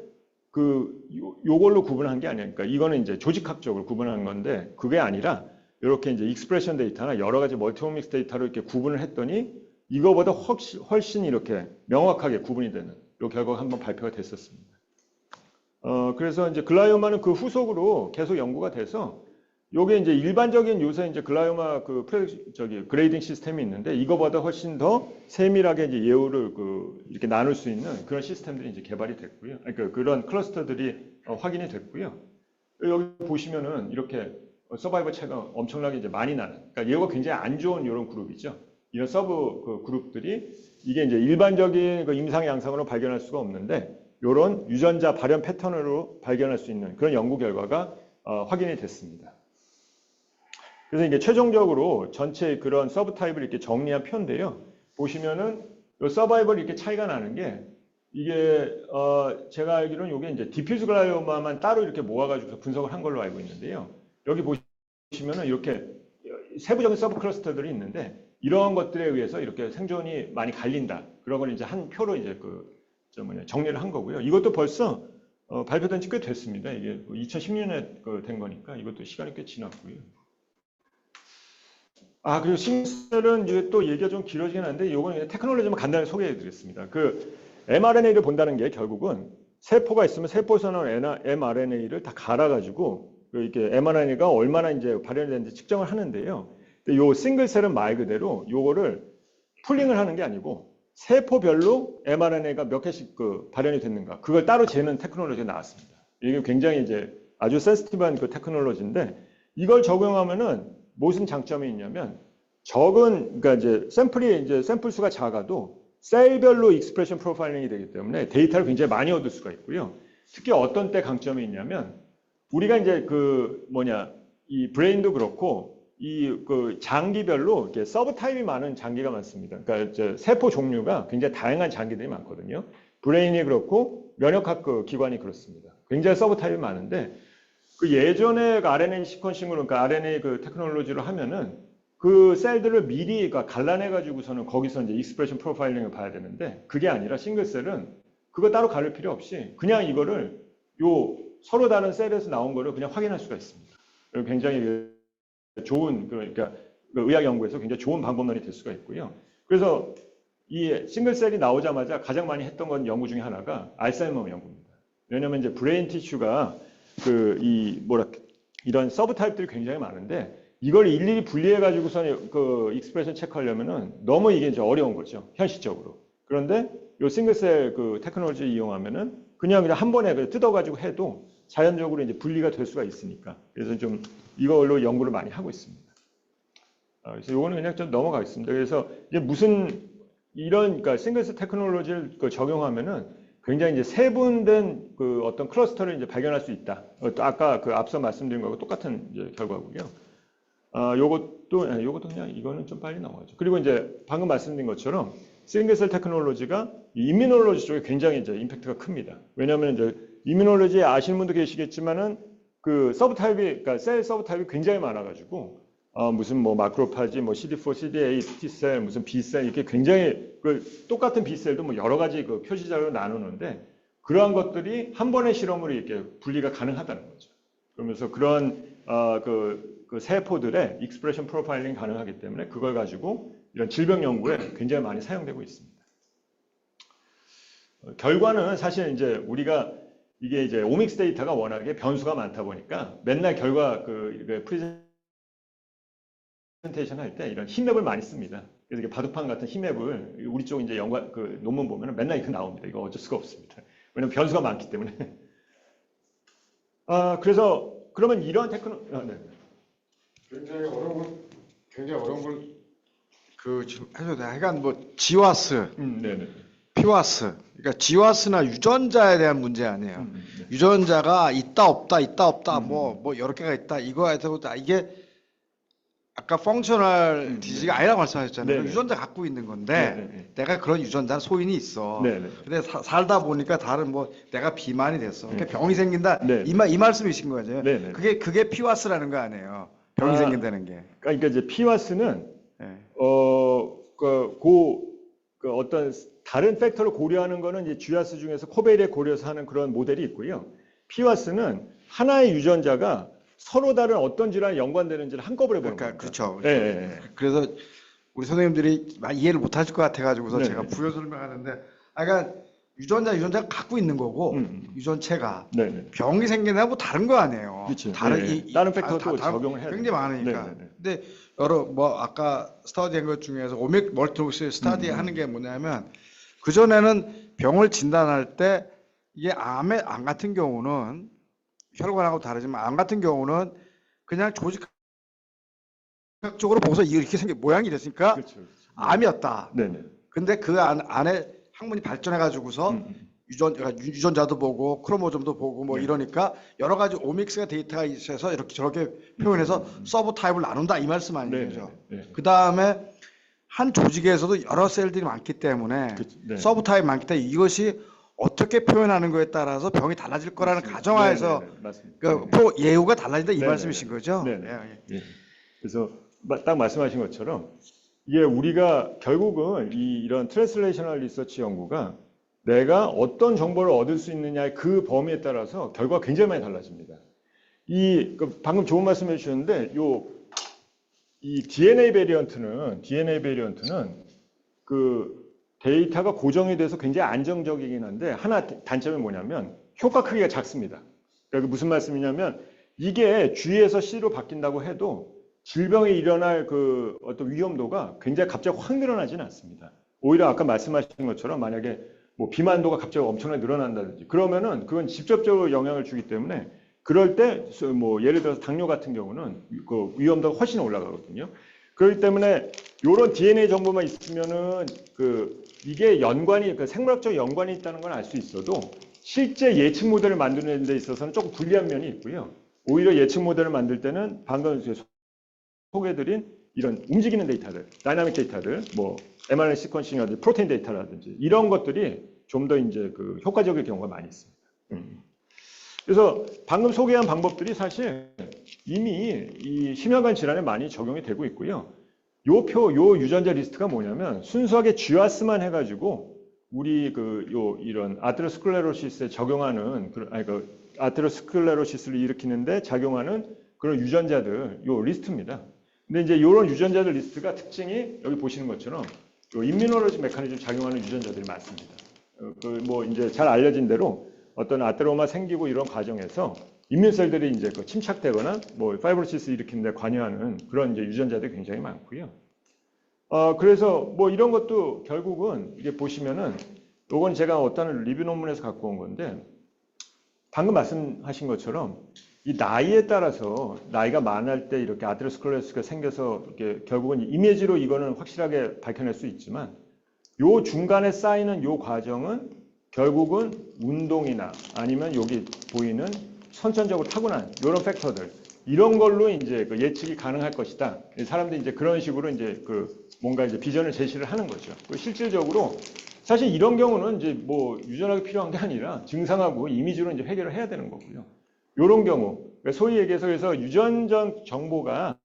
요걸로 구분한 게 아니니까 이거는 이제 조직학적으로 구분한 건데 그게 아니라 이렇게 이제 익스프레션 데이터나 여러 가지 멀티오믹스 데이터로 이렇게 구분을 했더니 이거보다 훨씬 이렇게 명확하게 구분이 되는 요 결과가 한번 발표가 됐었습니다. 그래서 이제 글라이오마는 그 후속으로 계속 연구가 돼서 요게 이제 일반적인 요새 이제 글라이오마 그레이딩 시스템이 있는데 이거보다 훨씬 더 세밀하게 이제 예후를 이렇게 나눌 수 있는 그런 시스템들이 이제 개발이 됐고요. 그러니까 그런 클러스터들이 확인이 됐고요. 여기 보시면은 이렇게 서바이벌 차이가 엄청나게 이제 많이 나는, 그러니까 예후가 굉장히 안 좋은 이런 그룹이죠. 이런 서브 그룹들이 이게 이제 일반적인 임상 양상으로 발견할 수가 없는데 이런 유전자 발현 패턴으로 발견할 수 있는 그런 연구 결과가 확인이 됐습니다. 그래서 이게 최종적으로 전체 그런 서브 타입을 이렇게 정리한 표인데요. 보시면은 요 서바이벌 이렇게 차이가 나는 게 이게 제가 알기로는 이게 이제 디퓨즈 글라이오마만 따로 이렇게 모아가지고 분석을 한 걸로 알고 있는데요. 여기 보시면은 이렇게 세부적인 서브 클러스터들이 있는데 이러한 것들에 의해서 이렇게 생존이 많이 갈린다. 그런 걸 이제 한 표로 이제 정리를 한 거고요. 이것도 벌써 발표된 지 꽤 됐습니다. 이게 2016년에 된 거니까 이것도 시간이 꽤 지났고요. 그리고 싱글셀은 이제 또 얘기가 좀 길어지긴 하는데 이거는 테크놀로지만 간단히 소개해 드리겠습니다. mRNA를 본다는 게 결국은 세포가 있으면 세포에서는 mRNA를 다 갈아가지고 이렇게 mRNA가 얼마나 이제 발현이 되는지 측정을 하는데요. 근데 요 싱글셀은 말 그대로 요거를 풀링을 하는 게 아니고 세포별로 mRNA가 몇 개씩 발현이 됐는가 그걸 따로 재는 테크놀로지가 나왔습니다. 이게 굉장히 이제 아주 센시티브한 테크놀로지인데 이걸 적용하면은 무슨 장점이 있냐면 그러니까 이제 샘플 수가 작아도 셀별로 익스프레션 프로파일링이 되기 때문에 데이터를 굉장히 많이 얻을 수가 있고요. 특히 어떤 때 강점이 있냐면 우리가 이제 이 브레인도 그렇고 장기별로 이렇게 서브 타입이 많은 장기가 많습니다. 그러니까 이제 세포 종류가 굉장히 다양한 장기들이 많거든요. 브레인이 그렇고 면역학 기관이 그렇습니다. 굉장히 서브 타입이 많은데 예전에 RNA 시퀀싱으로, 그러니까 RNA 테크놀로지로 하면은 그 셀들을 미리 갈라내가지고서는 거기서 이제 익스프레션 프로파일링을 봐야 되는데 그게 아니라 싱글셀은 그거 따로 가릴 필요 없이 그냥 이거를 서로 다른 셀에서 나온 거를 그냥 확인할 수가 있습니다. 굉장히 좋은, 그러니까 의학 연구에서 굉장히 좋은 방법론이 될 수가 있고요. 그래서 이 싱글셀이 나오자마자 가장 많이 했던 건 연구 중에 하나가 알츠하이머 연구입니다. 왜냐하면 이제 브레인 티슈가 이런 서브 타입들이 굉장히 많은데 이걸 일일이 분리해 가지고서는 익스프레션 체크하려면은 너무 이게 이제 어려운 거죠, 현실적으로. 그런데 이 싱글셀 테크놀로지 이용하면은 그냥 한 번에 뜯어가지고 해도 자연적으로 이제 분리가 될 수가 있으니까. 그래서 좀 이걸로 연구를 많이 하고 있습니다. 그래서 이거는 그냥 좀 넘어가겠습니다. 그래서 이제 무슨 이런 그러니까 싱글셀 테크놀로지를 적용하면은 굉장히 이제 세분된 그 어떤 클러스터를 이제 발견할 수 있다. 아까 그 앞서 말씀드린 거하고 똑같은 이제 결과고요. 요것도 그냥 이거는 좀 빨리 넘어가죠. 그리고 이제 방금 말씀드린 것처럼 싱글셀 테크놀로지가 이뮤놀로지 쪽에 굉장히 이제 임팩트가 큽니다. 왜냐하면 이제 이뮤놀로지 아시는 분도 계시겠지만은 그 서브타입이 그러니까 셀 서브타입이 굉장히 많아가지고 무슨 뭐 마크로파지, 뭐 CD4, CD8 T셀, 무슨 B셀 이렇게 굉장히 그 똑같은 B셀도 뭐 여러 가지 그 표시자로 나누는데 그러한 것들이 한 번의 실험으로 이렇게 분리가 가능하다는 거죠. 그러면서 그런 그 세포들의 익스프레션 프로파일링 가능하기 때문에 그걸 가지고 이런 질병 연구에 굉장히 많이 사용되고 있습니다. 결과는 사실 이제 우리가 이게 이제 오믹스 데이터가 워낙에 변수가 많다 보니까 맨날 결과 그 프레젠테이션 할 때 이런 힙맵을 많이 씁니다. 그래서 이게 바둑판 같은 힙맵을 우리 쪽 이제 연구 그 논문 보면 맨날 이렇게 나옵니다. 이거 어쩔 수가 없습니다. 왜냐면 변수가 많기 때문에. 그래서 그러면 이러한 네. 굉장히 어려운 걸 그 지금 해도 돼. 하여간 뭐 지와스, 네네. 피와스. 그러니까 지와스나 유전자에 대한 문제 아니에요. 네. 유전자가 있다 없다, 뭐 여러 개가 있다. 이거에 대해서 이게 아까 펑셔널 디지가 아니라고 말씀하셨잖아요. 네네. 유전자 갖고 있는 건데 네네. 내가 그런 유전자 소인이 있어. 네네. 근데 살다 보니까 다른 뭐 내가 비만이 됐어. 그러니까 병이 생긴다. 네네. 이 말씀이신 거죠. 네네. 그게 피와스라는 거 아니에요. 병이 생긴다는 게. 그러니까 이제 피와스는 네. 그 어떤 다른 팩터를 고려하는 거는 이제 쥐와스 중에서 코베리에 고려해서 하는 그런 모델이 있고요. 피와스는 하나의 유전자가 서로 다른 어떤 질환에 연관되는지를 한꺼번에 보는 거예요. 그렇죠. 네, 네, 네. 그래서 우리 선생님들이 이해를 못 하실 것 같아가지고서 네, 제가 네. 부연 설명하는데, 그러니까 유전자가 갖고 있는 거고 유전체가 네, 네. 병이 생기나 뭐 다른 거 아니에요. 그렇죠. 다른 네. 다른 팩터도 적용을 해야 굉장히 많으니까. 네, 네, 네. 근데 여러 뭐 아까 스터디한 것 중에서 오믹 멀티오스 스터디 하는 게 뭐냐면 그 전에는 병을 진단할 때 이게 암 같은 경우는 혈관하고 다르지만 암 같은 경우는 그냥 조직학적으로 보고서 이렇게 생긴 모양이 됐으니까 그렇죠. 암이었다. 네네. 근데 그 안에 학문이 발전해 가지고서 유전자도 보고 크로모좀도 보고 뭐 이러니까 여러 가지 오믹스가 데이터가 있어서 이렇게 저렇게 표현해서 서브 타입을 나눈다 이 말씀 아니죠. 그 다음에 한 조직에서도 여러 셀들이 많기 때문에 네. 서브 타입 많기 때문에 이것이 어떻게 표현하는 거에 따라서 병이 달라질 거라는 가정하에서 그 예후가 달라진다 이 말씀이신 거죠? 네네. 예. 그래서 딱 말씀하신 것처럼 이게 우리가 결국은 이런 트랜슬레이셔널 리서치 연구가 내가 어떤 정보를 얻을 수 있느냐의 그 범위에 따라서 결과가 굉장히 많이 달라집니다. 방금 좋은 말씀 해주셨는데 이 DNA 베리언트는 그 데이터가 고정이 돼서 굉장히 안정적이긴 한데 하나 단점이 뭐냐면 효과 크기가 작습니다. 그러니까 무슨 말씀이냐면 이게 G에서 C로 바뀐다고 해도 질병이 일어날 그 어떤 위험도가 굉장히 갑자기 확 늘어나지는 않습니다. 오히려 아까 말씀하신 것처럼 만약에 뭐 비만도가 갑자기 엄청나게 늘어난다든지 그러면은 그건 직접적으로 영향을 주기 때문에 그럴 때 뭐 예를 들어서 당뇨 같은 경우는 그 위험도가 훨씬 올라가거든요. 그렇기 때문에 이런 DNA 정보만 있으면은 이게 생물학적 연관이 있다는 건 알 수 있어도 실제 예측 모델을 만드는 데 있어서는 조금 불리한 면이 있고요. 오히려 예측 모델을 만들 때는 방금 소개해드린 이런 움직이는 데이터들, 다이나믹 데이터들, 뭐 mRNA 시퀀싱이라든지 프로테인 데이터라든지 이런 것들이 좀 더 이제 그 효과적일 경우가 많이 있습니다. 그래서 방금 소개한 방법들이 사실 이미 이 심혈관 질환에 많이 적용이 되고 있고요. 요 유전자 리스트가 뭐냐면 순수하게 쥐와스만 해가지고 우리 이런 아테로스클레로시스에 적용하는 아테로스클레로시스를 일으키는데 작용하는 그런 유전자들 요 리스트입니다. 근데 이제 이런 유전자들 리스트가 특징이 여기 보시는 것처럼 임뮤놀로지 메커니즘 작용하는 유전자들이 많습니다. 뭐 이제 잘 알려진 대로 어떤 아테로마 생기고 이런 과정에서 인민셀들이 이제 침착되거나 뭐 파이브로시스 일으키는 데 관여하는 그런 이제 유전자들이 굉장히 많고요. 그래서 뭐 이런 것도 결국은 이게 보시면은 요건 제가 어떤 리뷰 논문에서 갖고 온 건데 방금 말씀하신 것처럼 이 나이에 따라서 나이가 많을 때 이렇게 아테로스클레로시스가 생겨서 이렇게 결국은 이미지로 이거는 확실하게 밝혀낼 수 있지만 요 중간에 쌓이는 요 과정은 결국은 운동이나 아니면 여기 보이는 선천적으로 타고난 이런 팩터들 이런 걸로 이제 그 예측이 가능할 것이다. 사람들이 이제 그런 식으로 이제 그 뭔가 이제 비전을 제시를 하는 거죠. 실질적으로 사실 이런 경우는 이제 뭐 유전학이 필요한 게 아니라 증상하고 이미지로 이제 해결을 해야 되는 거고요. 이런 경우 소위 얘기해서 그래서 유전적 정보가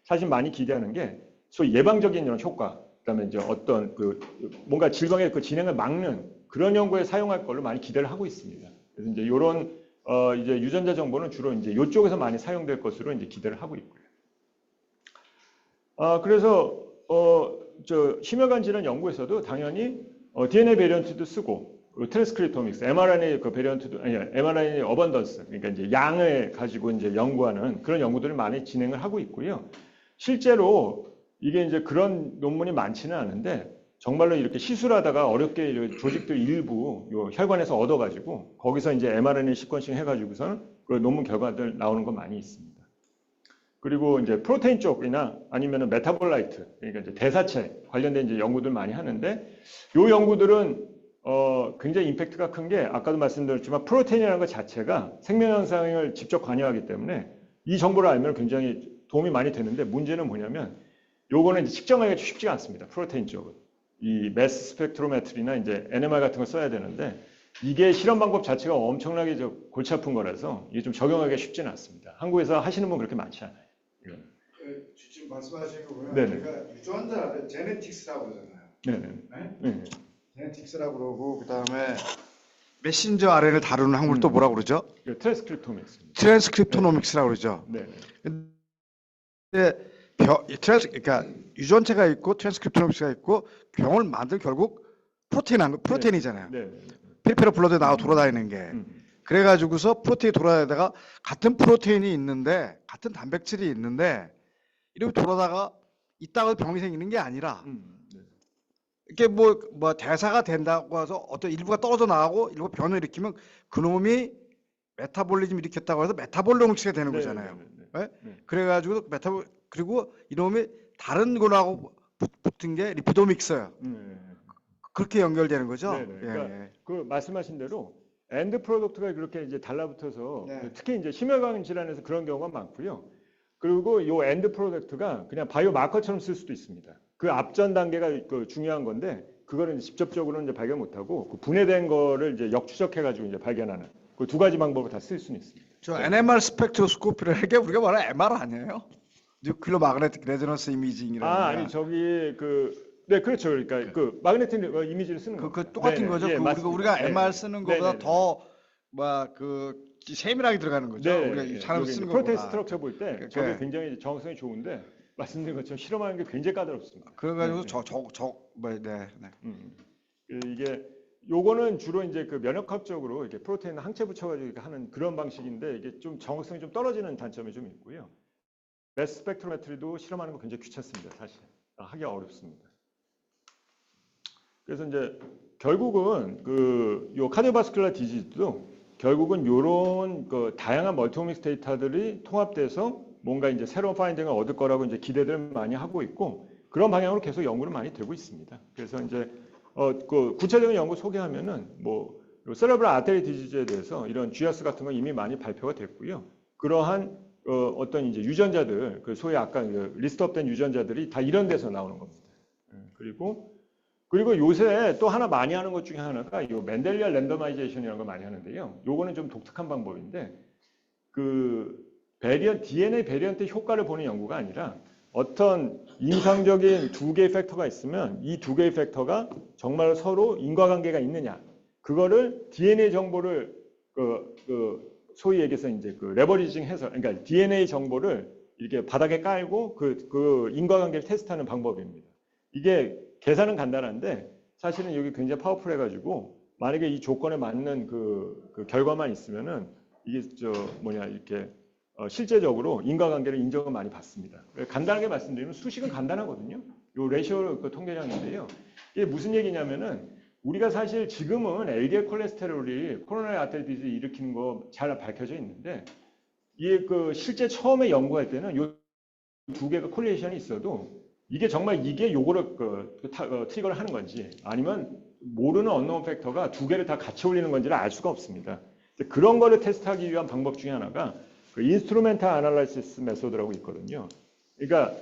사실 많이 기대하는 게 소위 예방적인 이런 효과, 그다음에 이제 어떤 그 뭔가 질병의 그 진행을 막는 그런 연구에 사용할 걸로 많이 기대를 하고 있습니다. 그래서 이제 이런 이제 유전자 정보는 주로 이제 이쪽에서 많이 사용될 것으로 이제 기대를 하고 있고요. 그래서 저 심혈관 질환 연구에서도 당연히 DNA 베리언트도 쓰고 트랜스크립토믹스, mRNA 그 베리언트도 아니 mRNA 어번던스 그러니까 이제 양을 가지고 이제 연구하는 그런 연구들을 많이 진행을 하고 있고요. 실제로 이게 이제 그런 논문이 많지는 않은데 정말로 이렇게 시술하다가 어렵게 조직들 일부 요 혈관에서 얻어가지고 거기서 이제 mRNA 시퀀싱 해가지고서는 그 논문 결과들 나오는 거 많이 있습니다. 그리고 이제 프로테인 쪽이나 아니면은 메타볼라이트 그러니까 이제 대사체 관련된 이제 연구들 많이 하는데 요 연구들은 굉장히 임팩트가 큰 게 아까도 말씀드렸지만 프로테인이라는 것 자체가 생명 현상을 직접 관여하기 때문에 이 정보를 알면 굉장히 도움이 많이 되는데 문제는 뭐냐면 요거는 이제 측정하기가 쉽지가 않습니다. 프로테인 쪽은. 이 매스 스펙트로메트리나 이제 NMR 같은 걸 써야 되는데 이게 실험 방법 자체가 엄청나게 골치 아픈 거라서 이게 좀 적용하기가 쉽지는 않습니다. 한국에서 하시는 분 그렇게 많지 않아요. 이건. 지금 말씀하신 거 보면 네네. 그러니까 유전자를 제네틱스라고 그러잖아요. 네네. 네? 네. 제네틱스라고 그러고 그다음에 메신저 RNA를 다루는 학문을 또 뭐라고 그러죠? 트랜스크립토믹스. 트랜스크립토노믹스라고 그러죠. 네. 근데 그러니까 유전체가 있고 트랜스크립토노믹스가 있고 병을 만들 결국 프로테인이잖아요. 네. 페리페럴 블러드에 나와 돌아다니는 게. 그래가지고서 프로테인이 돌아다니다가 같은 프로테인이 있는데 같은 단백질이 있는데 이렇게 돌아다가 있다가 병이 생기는 게 아니라 이게 뭐 대사가 된다고 해서 어떤 일부가 떨어져 나가고 일부 변을 일으키면 그놈이 메타볼리즘 일으켰다고 해서 메타볼로믹스가 되는 거잖아요. 네? 그래가지고 그리고 이놈이 다른 거하고 붙은 게 리피도믹스예요. 그렇게 연결되는 거죠. 그러니까 그 말씀하신 대로 엔드 프로덕트가 그렇게 이제 달라붙어서 네. 특히 이제 심혈관 질환에서 그런 경우가 많고요. 그리고 이 엔드 프로덕트가 그냥 바이오 마커처럼 쓸 수도 있습니다. 그 앞전 단계가 그 중요한 건데 그거는 직접적으로는 이제 발견 못하고 그 분해된 거를 이제 역추적해가지고 이제 발견하는 그 두 가지 방법을 다 쓸 수는 있습니다. 저 NMR 스펙트로스코피를 게 우리가 말하는 MR 아니에요? 뉴클리어 마그네틱 레저넌스 이미징이라는. 아니 저기 네 그렇죠. 그러니까 그 마그네틱 이미지를 쓰는 거. 그 똑같은 거죠. 우리가 MR 쓰는 것보다 더 세밀하게 들어가는 거죠. 우리가 사람 쓰는 것보다. 프로테인 스트럭처 볼 때 저게 굉장히 정확성이 좋은데 말씀드린 것처럼 실험하는 게 굉장히 까다롭습니다. 그래가지고 이게 요거는 주로 이제 그 면역학적으로 이렇게 프로테인 항체 붙여가지고 하는 그런 방식인데 이게 좀 정확성이 좀 떨어지는 단점이 좀 있고요. 매스 스펙트로메트리도 실험하는 거 굉장히 귀찮습니다. 사실 하기가 어렵습니다. 그래서 이제 결국은 요 카디오바스큘라 디지즈도 결국은 요런 그 다양한 멀티오믹스 데이터들이 통합돼서 뭔가 이제 새로운 파인딩을 얻을 거라고 이제 기대들 많이 하고 있고 그런 방향으로 계속 연구를 많이 되고 있습니다. 그래서 이제 그 구체적인 연구 소개하면은 뭐 세레브럴 아테리 디지즈에 대해서 이런 GIS 같은 건 이미 많이 발표가 됐고요. 그러한 어떤 이제 유전자들 그 소위 아까 리스트업된 유전자들이 다 이런 데서 나오는 겁니다. 그리고 요새 또 하나 많이 하는 것 중에 하나가 요 멘델리안 랜더마이제이션이라는 걸 많이 하는데요. 요거는 좀 독특한 방법인데 그 DNA 베리언트 효과를 보는 연구가 아니라 어떤 임상적인 두 개의 팩터가 있으면 이 두 개의 팩터가 정말 서로 인과관계가 있느냐 그거를 DNA 정보를 소위 얘기해서 이제 그 레버리징해서 그러니까 DNA 정보를 이렇게 바닥에 깔고 그 인과관계를 테스트하는 방법입니다. 이게 계산은 간단한데 사실은 여기 굉장히 파워풀해가지고 만약에 이 조건에 맞는 그 결과만 있으면은 이게 이렇게 실제적으로 인과관계를 인정을 많이 받습니다. 간단하게 말씀드리면 수식은 간단하거든요. 요 레이쇼 그 통계량인데요. 이게 무슨 얘기냐면은 우리가 사실 지금은 LDL 콜레스테롤이 코로나리 아테리 디지즈 일으키는 거 잘 밝혀져 있는데 이게 그 실제 처음에 연구할 때는 요 두 개가 콜레이션이 있어도 이게 정말 이게 요거를 트리거를 하는 건지 아니면 모르는 언노운 팩터가 두 개를 다 같이 올리는 건지를 알 수가 없습니다. 그런 거를 테스트하기 위한 방법 중에 하나가 그 인스트루멘탈 아날라이시스 메소드라고 있거든요. 그러니까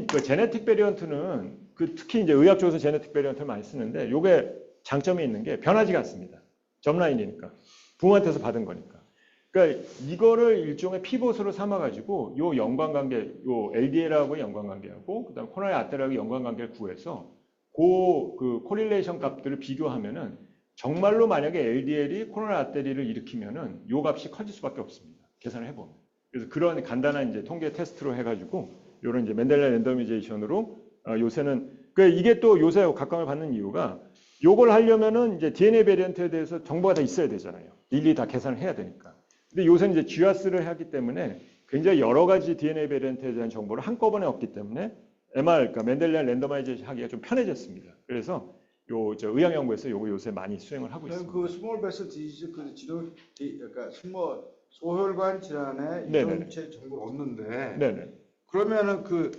그 제네틱 베리언트는 특히 이제 의학 쪽에서 제네틱 베리언트를 많이 쓰는데 요게 장점이 있는 게 변하지가 않습니다. 점라인이니까 부모한테서 받은 거니까. 그러니까 이거를 일종의 피봇으로 삼아가지고 요 연관관계, 요 LDL하고 연관관계하고 그다음 코로나리 아테리하고 연관관계를 구해서 그 코릴레이션 값들을 비교하면은 정말로 만약에 LDL이 코로나리 아테리를 일으키면은 요 값이 커질 수밖에 없습니다. 계산을 해보면. 그래서 그런 간단한 이제 통계 테스트로 해가지고 요런 이제 맨델라 랜더미제이션으로 요새는 이게 또 요새 각광을 받는 이유가 요걸 하려면은 이제 DNA 베리언트에 대해서 정보가 다 있어야 되잖아요. 일일이 다 계산을 해야 되니까. 근데 요새는 이제 GWAS를 하기 때문에 굉장히 여러 가지 DNA 베리언트에 대한 정보를 한꺼번에 얻기 때문에 MR, 그러니까 맨델리안 랜더마이제이션 하기가 좀 편해졌습니다. 그래서 의학연구에서 요거 요새 많이 수행을 하고 있습니다. 그 스몰 베슬 디지즈 그러니까 소혈관 질환의 네네네. 유전체 정보를 얻는데 네네. 그러면은 그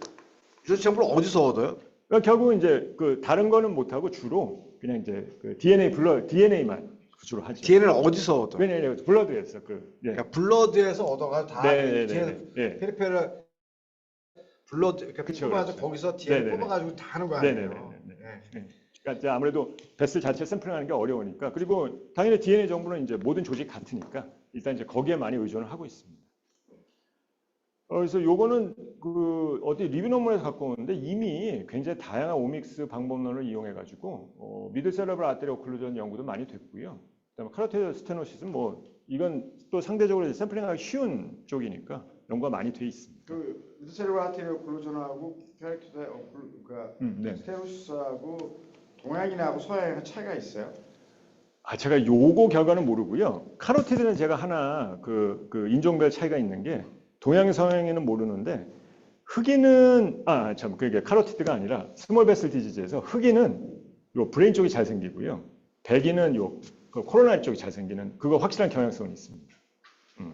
유전체 정보를 어디서 얻어요? 그러니까 결국은 이제 다른 거는 못하고 주로 그냥 이제 DNA만 주로 하죠. DNA를 어디서 얻어? 왜냐면 블러드에서 그러니까 블러드에서 얻어가 다 네네네. 페리페럴 블러드 그러니까 그쵸, 뽑아서 그렇죠. 거기서 DNA 네네네. 뽑아가지고 다 하는 거 아니에요? 네네네. 그러니까 이제 아무래도 베슬 자체 샘플링하는 게 어려우니까 그리고 당연히 DNA 정보는 이제 모든 조직 같으니까 일단 이제 거기에 많이 의존을 하고 있습니다. 그래서 요거는 어디 리뷰 논문에서 갖고 오는데 이미 굉장히 다양한 오믹스 방법론을 이용해 가지고 미드 세레브럴 아테리 오클루전 연구도 많이 됐고요. 그다음에 카로티드 스테노시스 이건 또 상대적으로 샘플링하기 쉬운 쪽이니까 연구가 많이 돼 있습니다. 그 미드 세레브럴 아테리 오클루전하고 캐릭터의 그러니까 스테노시스하고 동양인하고 서양인의 차이가 있어요? 제가 요거 결과는 모르고요. 카로티드는 제가 하나 인종별 차이가 있는 게 동양 서양인은 모르는데 흑인은 그게 카로티드가 아니라 스몰 베슬 디지즈에서 흑인은 요 브레인 쪽이 잘 생기고요. 백인은 코로나 쪽이 잘 생기는 그거 확실한 경향성이 있습니다.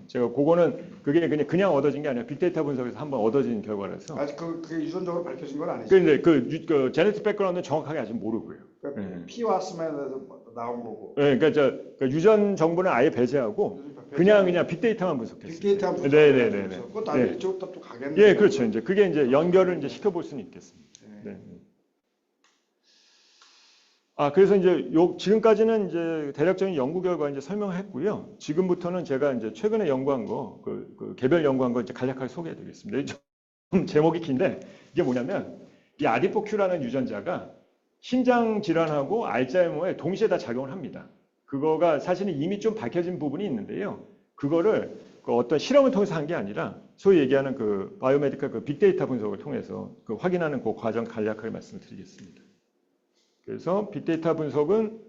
제가 그거는 그게 그냥 얻어진 게 아니라 빅데이터 분석에서 한번 얻어진 결과라서 아직 그게 유전적으로 밝혀진 건 아니죠? 근데 그 제네틱 백그라운드는 정확하게 아직 모르고요. 그러니까 피와스만에서 나온 거고. 네, 그러니까 유전 정보는 아예 배제하고 그냥 빅데이터만 분석했어요. 빅데이터만 분석. 네네네. 그것도 나중에 이쪽부터 또 가겠네요. 예, 그렇죠. 이제 그게 이제 연결을 이제 시켜볼 수는 있겠습니다. 네. 그래서 이제 지금까지는 이제 대략적인 연구 결과 이제 설명했고요. 지금부터는 제가 이제 최근에 연구한 거, 개별 연구한 거 이제 간략하게 소개해드리겠습니다. 좀 제목이 긴데 이게 뭐냐면 이 아디포큐라는 유전자가 심장 질환하고 알츠하이머에 동시에 다 작용을 합니다. 그거가 사실은 이미 좀 밝혀진 부분이 있는데요. 그거를 어떤 실험을 통해서 한 게 아니라 소위 얘기하는 바이오메디컬 빅데이터 분석을 통해서 확인하는 그 과정 간략하게 말씀을 드리겠습니다. 그래서 빅데이터 분석은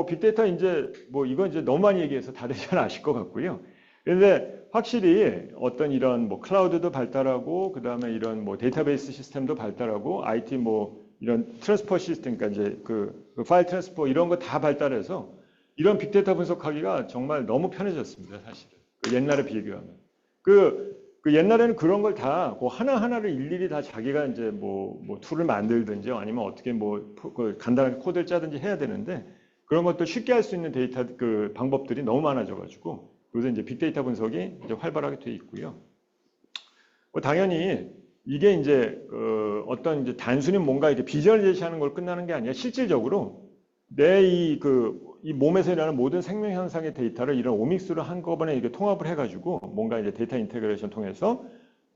빅데이터 이건 이제 너무 많이 얘기해서 다들 잘 아실 것 같고요. 그런데 확실히 어떤 이런 클라우드도 발달하고 그다음에 이런 데이터베이스 시스템도 발달하고 IT 이런 트랜스퍼 시스템 그러니까 이제 파일 트랜스퍼 이런 거 다 발달해서 이런 빅데이터 분석하기가 정말 너무 편해졌습니다, 사실은. 옛날에 비교하면. 옛날에는 그런 걸 다 하나하나를 일일이 다 자기가 이제 툴을 만들든지 아니면 어떻게 간단하게 코드를 짜든지 해야 되는데 그런 것도 쉽게 할 수 있는 데이터 방법들이 너무 많아져가지고 요새 이제 빅데이터 분석이 이제 활발하게 돼 있고요. 당연히 이게 이제 어떤 이제 단순히 뭔가 이렇게 비전을 제시하는 걸 끝나는 게 아니라 실질적으로 내 이 몸에서 일어나는 모든 생명 현상의 데이터를 이런 오믹스로 한꺼번에 이렇게 통합을 해가지고 뭔가 이제 데이터 인테그레이션 통해서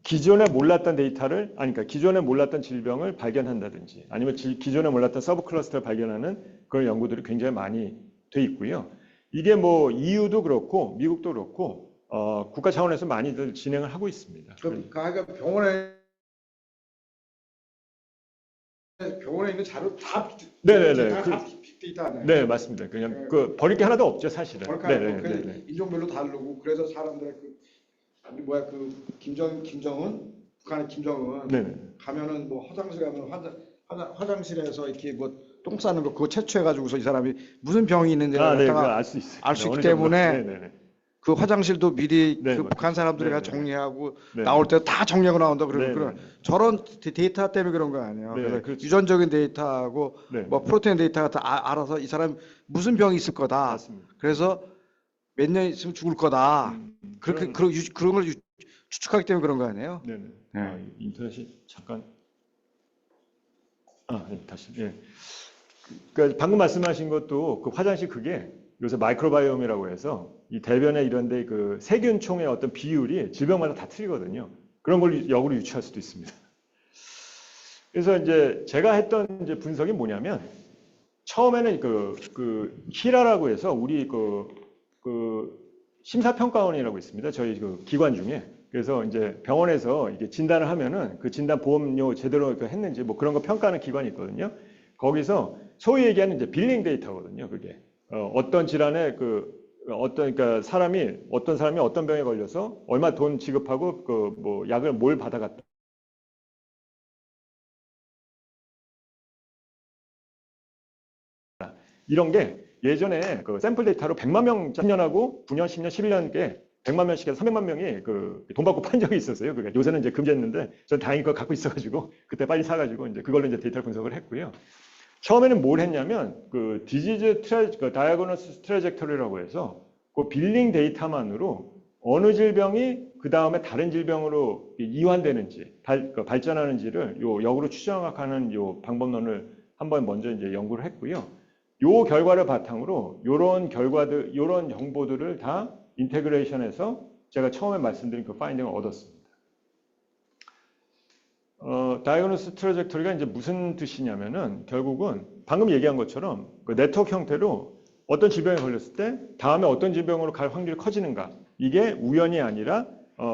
기존에 몰랐던 데이터를 그러니까 기존에 몰랐던 질병을 발견한다든지 아니면 기존에 몰랐던 서브 클러스터를 발견하는 그런 연구들이 굉장히 많이 돼 있고요. 이게 EU도 그렇고 미국도 그렇고 국가 차원에서 많이들 진행을 하고 있습니다. 그러니까 병원에 있는 자료 다 네네네. 다 빅데이터 아니에요? 네, 맞습니다. 그냥 버릴 게 하나도 없죠, 사실은. 네네. 인종별로 다르고 그래서 사람들의 김정은 북한의 김정은 네네. 가면은 화장실 가면 화장실에서 이렇게 똥 싸는 거 그거 채취해가지고서 이 사람이 무슨 병이 있는지를 네, 그거 갖다가 알 수 있어요. 알 수 네, 있기 어느 정도. 때문에 네네네. 그 화장실도 미리 네, 그 맞아요. 북한 사람들이 네, 가 네. 정리하고 네, 나올 때 다 정리하고 나온다 네, 그러는 네, 그런 네. 저런 데이터 때문에 그런 거 아니에요. 네, 그래서 그렇죠. 유전적인 데이터하고 네, 뭐 프로테인 데이터가 다 알아서 이 사람 무슨 병이 있을 거다. 맞습니다. 그래서 몇 년 있으면 죽을 거다. 그렇게 그런 걸 추측하기 때문에 그런 거 아니에요? 네네. 네. 아, 인터넷이 잠깐. 네, 다시. 예. 그러니까 방금 말씀하신 것도 그 화장실 그게 요새 마이크로바이옴이라고 해서 이 대변에 이런데 그 세균총의 어떤 비율이 질병마다 다 틀리거든요. 그런 걸 역으로 유추할 수도 있습니다. 그래서 이제 제가 했던 이제 분석이 뭐냐면 처음에는 그 히라라고 해서 우리 그 심사평가원이라고 있습니다. 저희 그 기관 중에. 그래서 이제 병원에서 이게 진단을 하면은 그 진단 보험료 제대로 했는지 뭐 그런 거 평가하는 기관이 있거든요. 거기서 소위 얘기하는 이제 빌링 데이터거든요. 그게 어떤 질환에 그러니까 어떤 사람이 어떤 병에 걸려서 얼마 돈 지급하고 그 뭐 약을 뭘 받아갔다. 이런 게 예전에 그 샘플 데이터로 100만 명 10년하고 9년, 10년, 11년께 100만 명씩 해서 300만 명이 그 돈 받고 판 적이 있었어요. 그게 요새는 이제 금지했는데 전 다행히 그거 갖고 있어가지고 그때 빨리 사가지고 이제 그걸로 이제 데이터를 분석을 했고요. 처음에는 뭘 했냐면 그 다이아그노시스 트래젝터리라고 해서 그 빌링 데이터만으로 어느 질병이 그 다음에 다른 질병으로 이완되는지 발전하는지를 요 역으로 추정하는 요 방법론을 한번 먼저 이제 연구를 했고요. 요 결과를 바탕으로 요런 정보들을 다 인테그레이션해서 제가 처음에 말씀드린 그 파인딩을 얻었습니다. 다이아그노시스 트래젝토리가 이제 무슨 뜻이냐면은 결국은 방금 얘기한 것처럼 그 네트워크 형태로 어떤 질병에 걸렸을 때 다음에 어떤 질병으로 갈 확률이 커지는가, 이게 우연이 아니라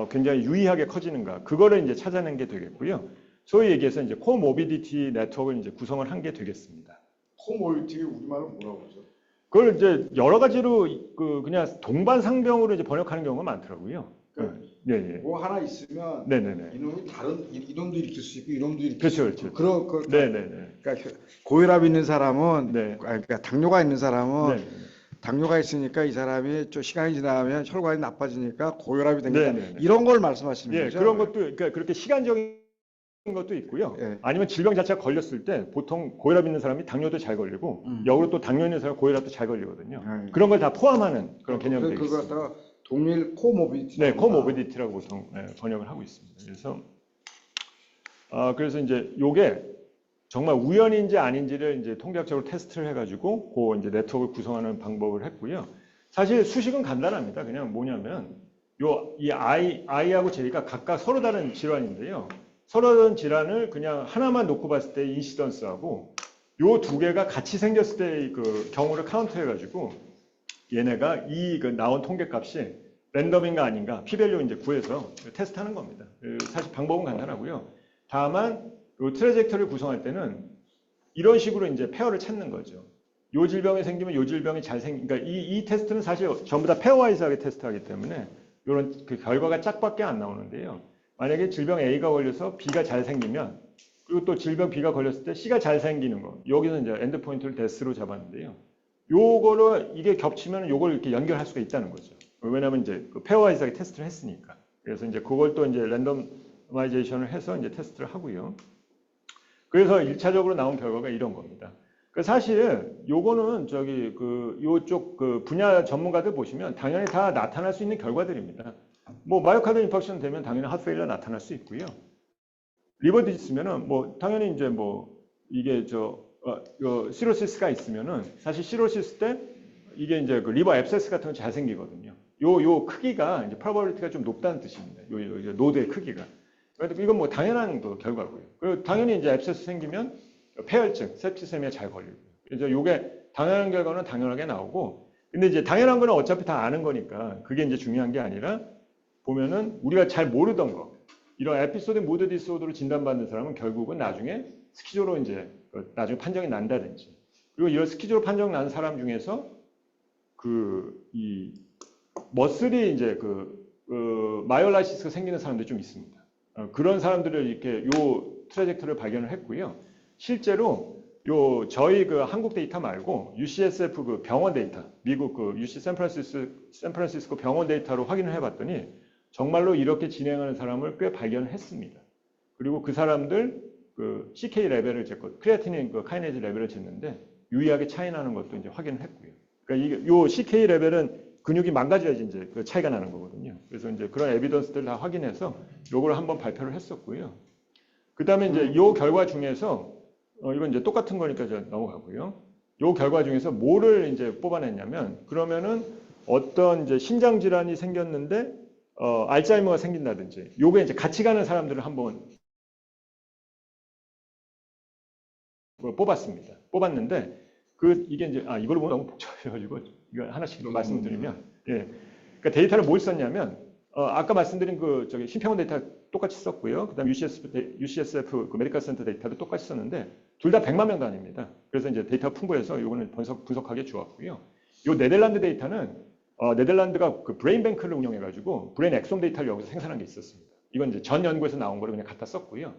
굉장히 유의하게 커지는가, 그거를 이제 찾아낸 게 되겠고요. 소위 얘기해서 이제 코모비디티 네트워크를 이제 구성을 한 게 되겠습니다. 코모비디티 우리말로 뭐라고 그러죠? 그걸 이제 여러 가지로 그냥 동반상병으로 이제 번역하는 경우가 많더라고요. 예, 예. 뭐 하나 있으면 네네네. 이놈이 이놈도 일으킬 수 있고 이놈도 일으킬 그렇죠, 수 있고 그렇죠. 네네네. 그러니까 고혈압 있는 사람은 네. 그러니까 당뇨가 있는 사람은 네. 당뇨가 있으니까 이 사람이 좀 시간이 지나면 혈관이 나빠지니까 고혈압이 생긴다. 네네네. 이런 걸 말씀하시는 예, 거죠? 그런 것도 그러니까 그렇게 시간적인 것도 있고요. 예. 아니면 질병 자체가 걸렸을 때 보통 고혈압 있는 사람이 당뇨도 잘 걸리고 역으로 또 당뇨 있는 사람이 고혈압도 잘 걸리거든요. 그런 걸 다 포함하는 그런 개념이 그걸 되겠습니다. 갖다가 동일 코모비디티. 네, 코모비디티라고 보통 번역을 하고 있습니다. 그래서 이제 요게 정말 우연인지 아닌지를 이제 통계학적으로 테스트를 해가지고 그 이제 네트워크를 구성하는 방법을 했고요. 사실 수식은 간단합니다. 그냥 뭐냐면 이 I하고 J가 각각 서로 다른 질환인데요. 서로 다른 질환을 그냥 하나만 놓고 봤을 때 인시던스하고 요 두 개가 같이 생겼을 때의 그 경우를 카운트해가지고 얘네가 나온 통계값이 랜덤인가 아닌가 p-밸류 이제 구해서 테스트하는 겁니다. 사실 방법은 간단하고요. 다만 이 트래젝터리를 구성할 때는 이런 식으로 이제 페어를 찾는 거죠. 요 질병이 생기면 요 질병이 그러니까 이 테스트는 사실 전부 다 페어와이즈하게 테스트하기 때문에 이런 그 결과가 짝밖에 안 나오는데요. 만약에 질병 A가 걸려서 B가 잘 생기면, 그리고 또 질병 B가 걸렸을 때 C가 잘 생기는 거, 여기서 이제 엔드 포인트를 데스로 잡았는데요. 요거를 이게 겹치면 요걸 이렇게 연결할 수가 있다는 거죠. 왜냐하면 이제 그 페어와이즈하게 테스트를 했으니까. 그래서 이제 그걸 또 이제 랜덤마이제이션을 해서 이제 테스트를 하고요. 그래서 1차적으로 나온 결과가 이런 겁니다. 사실 요거는 요쪽 분야 전문가들 보시면 당연히 다 나타날 수 있는 결과들입니다. 뭐 마이오카드 인팍션 되면 당연히 핫페일러 나타날 수 있고요. 리버 디지스면은 뭐 당연히 이제 뭐 이게 시로시스가 있으면은 사실 시로시스 때 이게 이제 그 리버 앱세스 같은 거 잘 생기거든요. 요 크기가 이제 프로버빌리티가 좀 높다는 뜻입니다. 요 노드의 크기가. 그래서 이건 뭐 당연한 그 결과고요. 그리고 당연히 이제 앱세스 생기면 폐혈증, septisemia 잘 걸리고요. 그래서 요게 당연한 결과는 당연하게 나오고, 근데 이제 당연한 거는 어차피 다 아는 거니까 그게 이제 중요한 게 아니라 보면은 우리가 잘 모르던 거, 이런 에피소드 무드 디스오더로 진단받는 사람은 결국은 나중에 스키조로 이제 나중에 판정이 난다든지, 그리고 이런 스키조로 판정 난 사람 중에서 이 머슬이 이제 마이올라이시스가 생기는 사람들이 좀 있습니다. 그런 사람들을 이렇게 요 트래젝터리를 발견을 했고요. 실제로 저희 그 한국 데이터 말고 UCSF 그 병원 데이터, 미국 그 UC 샌프란시스코 병원 데이터로 확인을 해봤더니 정말로 이렇게 진행하는 사람을 꽤 발견했습니다. 그리고 그 사람들 그 CK 레벨을 쟀고 크레아티닌 그 카이네즈 레벨을 쟀는데 유의하게 차이 나는 것도 이제 확인을 했고요. 그러니까 이게 요 CK 레벨은 근육이 망가져야지 이제 그 차이가 나는 거거든요. 그래서 이제 그런 에비던스들을 다 확인해서 요걸 한번 발표를 했었고요. 그다음에 이제 요 결과 중에서 이건 이제 똑같은 거니까 이제 넘어가고요. 요 결과 중에서 뭐를 이제 뽑아냈냐면 그러면은 어떤 이제 신장 질환이 생겼는데 알츠하이머가 생긴다든지 요게 이제 같이 가는 사람들을 한번 뽑았습니다. 뽑았는데 이게 이제 이걸 보면 너무 복잡해가지고 이거 하나씩 말씀드리면 그러니까 데이터를 뭘 썼냐면 아까 말씀드린 그 저기 심평원 데이터 똑같이 썼고요. 그다음 UCSF 그 메디컬 센터 데이터도 똑같이 썼는데 둘 다 100만 명 단위입니다. 그래서 이제 데이터 풍부해서 요거는 분석하게 좋았고요. 요 네덜란드 데이터는 네덜란드가 그 브레인 뱅크를 운영해가지고 브레인 엑솜 데이터를 여기서 생산한 게 있었습니다. 이건 이제 전 연구에서 나온 거를 그냥 갖다 썼고요.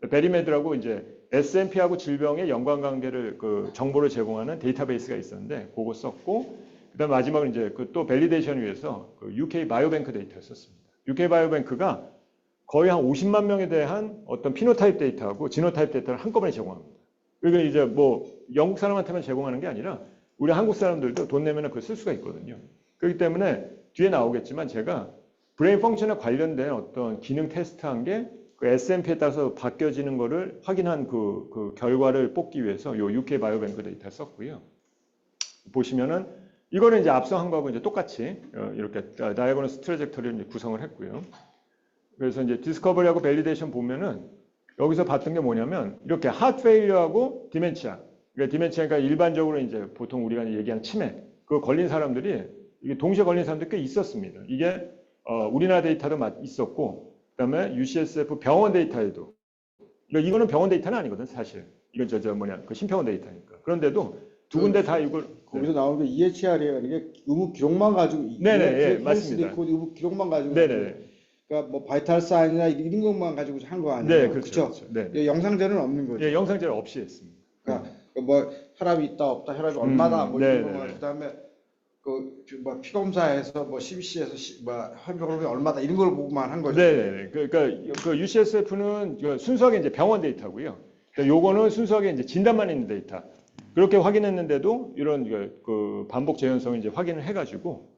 베리메드라고 이제 SNP하고 질병의 연관관계를 그 정보를 제공하는 데이터베이스가 있었는데 그거 썼고 그다음 마지막으로 이제 그 또 밸리데이션 위해서 그 UK 바이오뱅크 데이터를 썼습니다. UK 바이오뱅크가 거의 한 50만 명에 대한 어떤 피노타입 데이터하고 지노타입 데이터를 한꺼번에 제공합니다. 그러니까 이제 뭐 영국 사람한테만 제공하는 게 아니라 우리 한국 사람들도 돈 내면 그걸 쓸 수가 있거든요. 그렇기 때문에 뒤에 나오겠지만 제가 브레인 펑션에 관련된 어떤 기능 테스트한 게 그 SNP에 따라서 바뀌어지는 거를 확인한 그 결과를 뽑기 위해서 요 UK 바이오뱅크 데이터를 썼고요. 보시면은 이거는 이제 앞서 한 거하고 이제 똑같이 이렇게 다이아고너스 트래젝터리를 이제 구성을 했고요. 그래서 이제 디스커버리하고 밸리데이션 보면은 여기서 봤던 게 뭐냐면 이렇게 하트 페일리어하고 디멘치아. 그러니까 디멘치아가 일반적으로 이제 보통 우리가 얘기하는 치매. 그거 걸린 사람들이 이게 동시에 걸린 사람들이 꽤 있었습니다. 이게 우리나라 데이터도 있었고 그다음에 UCSF 병원 데이터에도 이거는 병원 데이터는 아니거든 사실. 이건 그 심평원 데이터니까. 그런데도 두 군데 다 이걸 거기서 나오는 게 EHR이에요. 이게 의무 기록만 가지고 네네 맞습니다. 의무 기록만 가지고 네네. 그러니까 뭐 바이탈 사인이나 이런 것만 가지고 한 거 아니에요? 네 그렇죠. 네. 영상자료는 없는 거죠. 예, 영상자료 없이 했습니다. 그러니까 뭐 혈압이 있다 없다 혈압이 얼마다 뭐 이런 것만 그다음에 뭐 피검사에서 뭐 CBC에서 뭐 혈압이 얼마다 이런 걸 보고만 한 거죠. 네네. 그러니까 그 UCSF는 순수하게 이제 병원 데이터고요. 그러니까 요거는 순수하게 이제 진단만 있는 데이터. 그렇게 확인했는데도 이런 그 반복 재현성을 이제 확인을 해가지고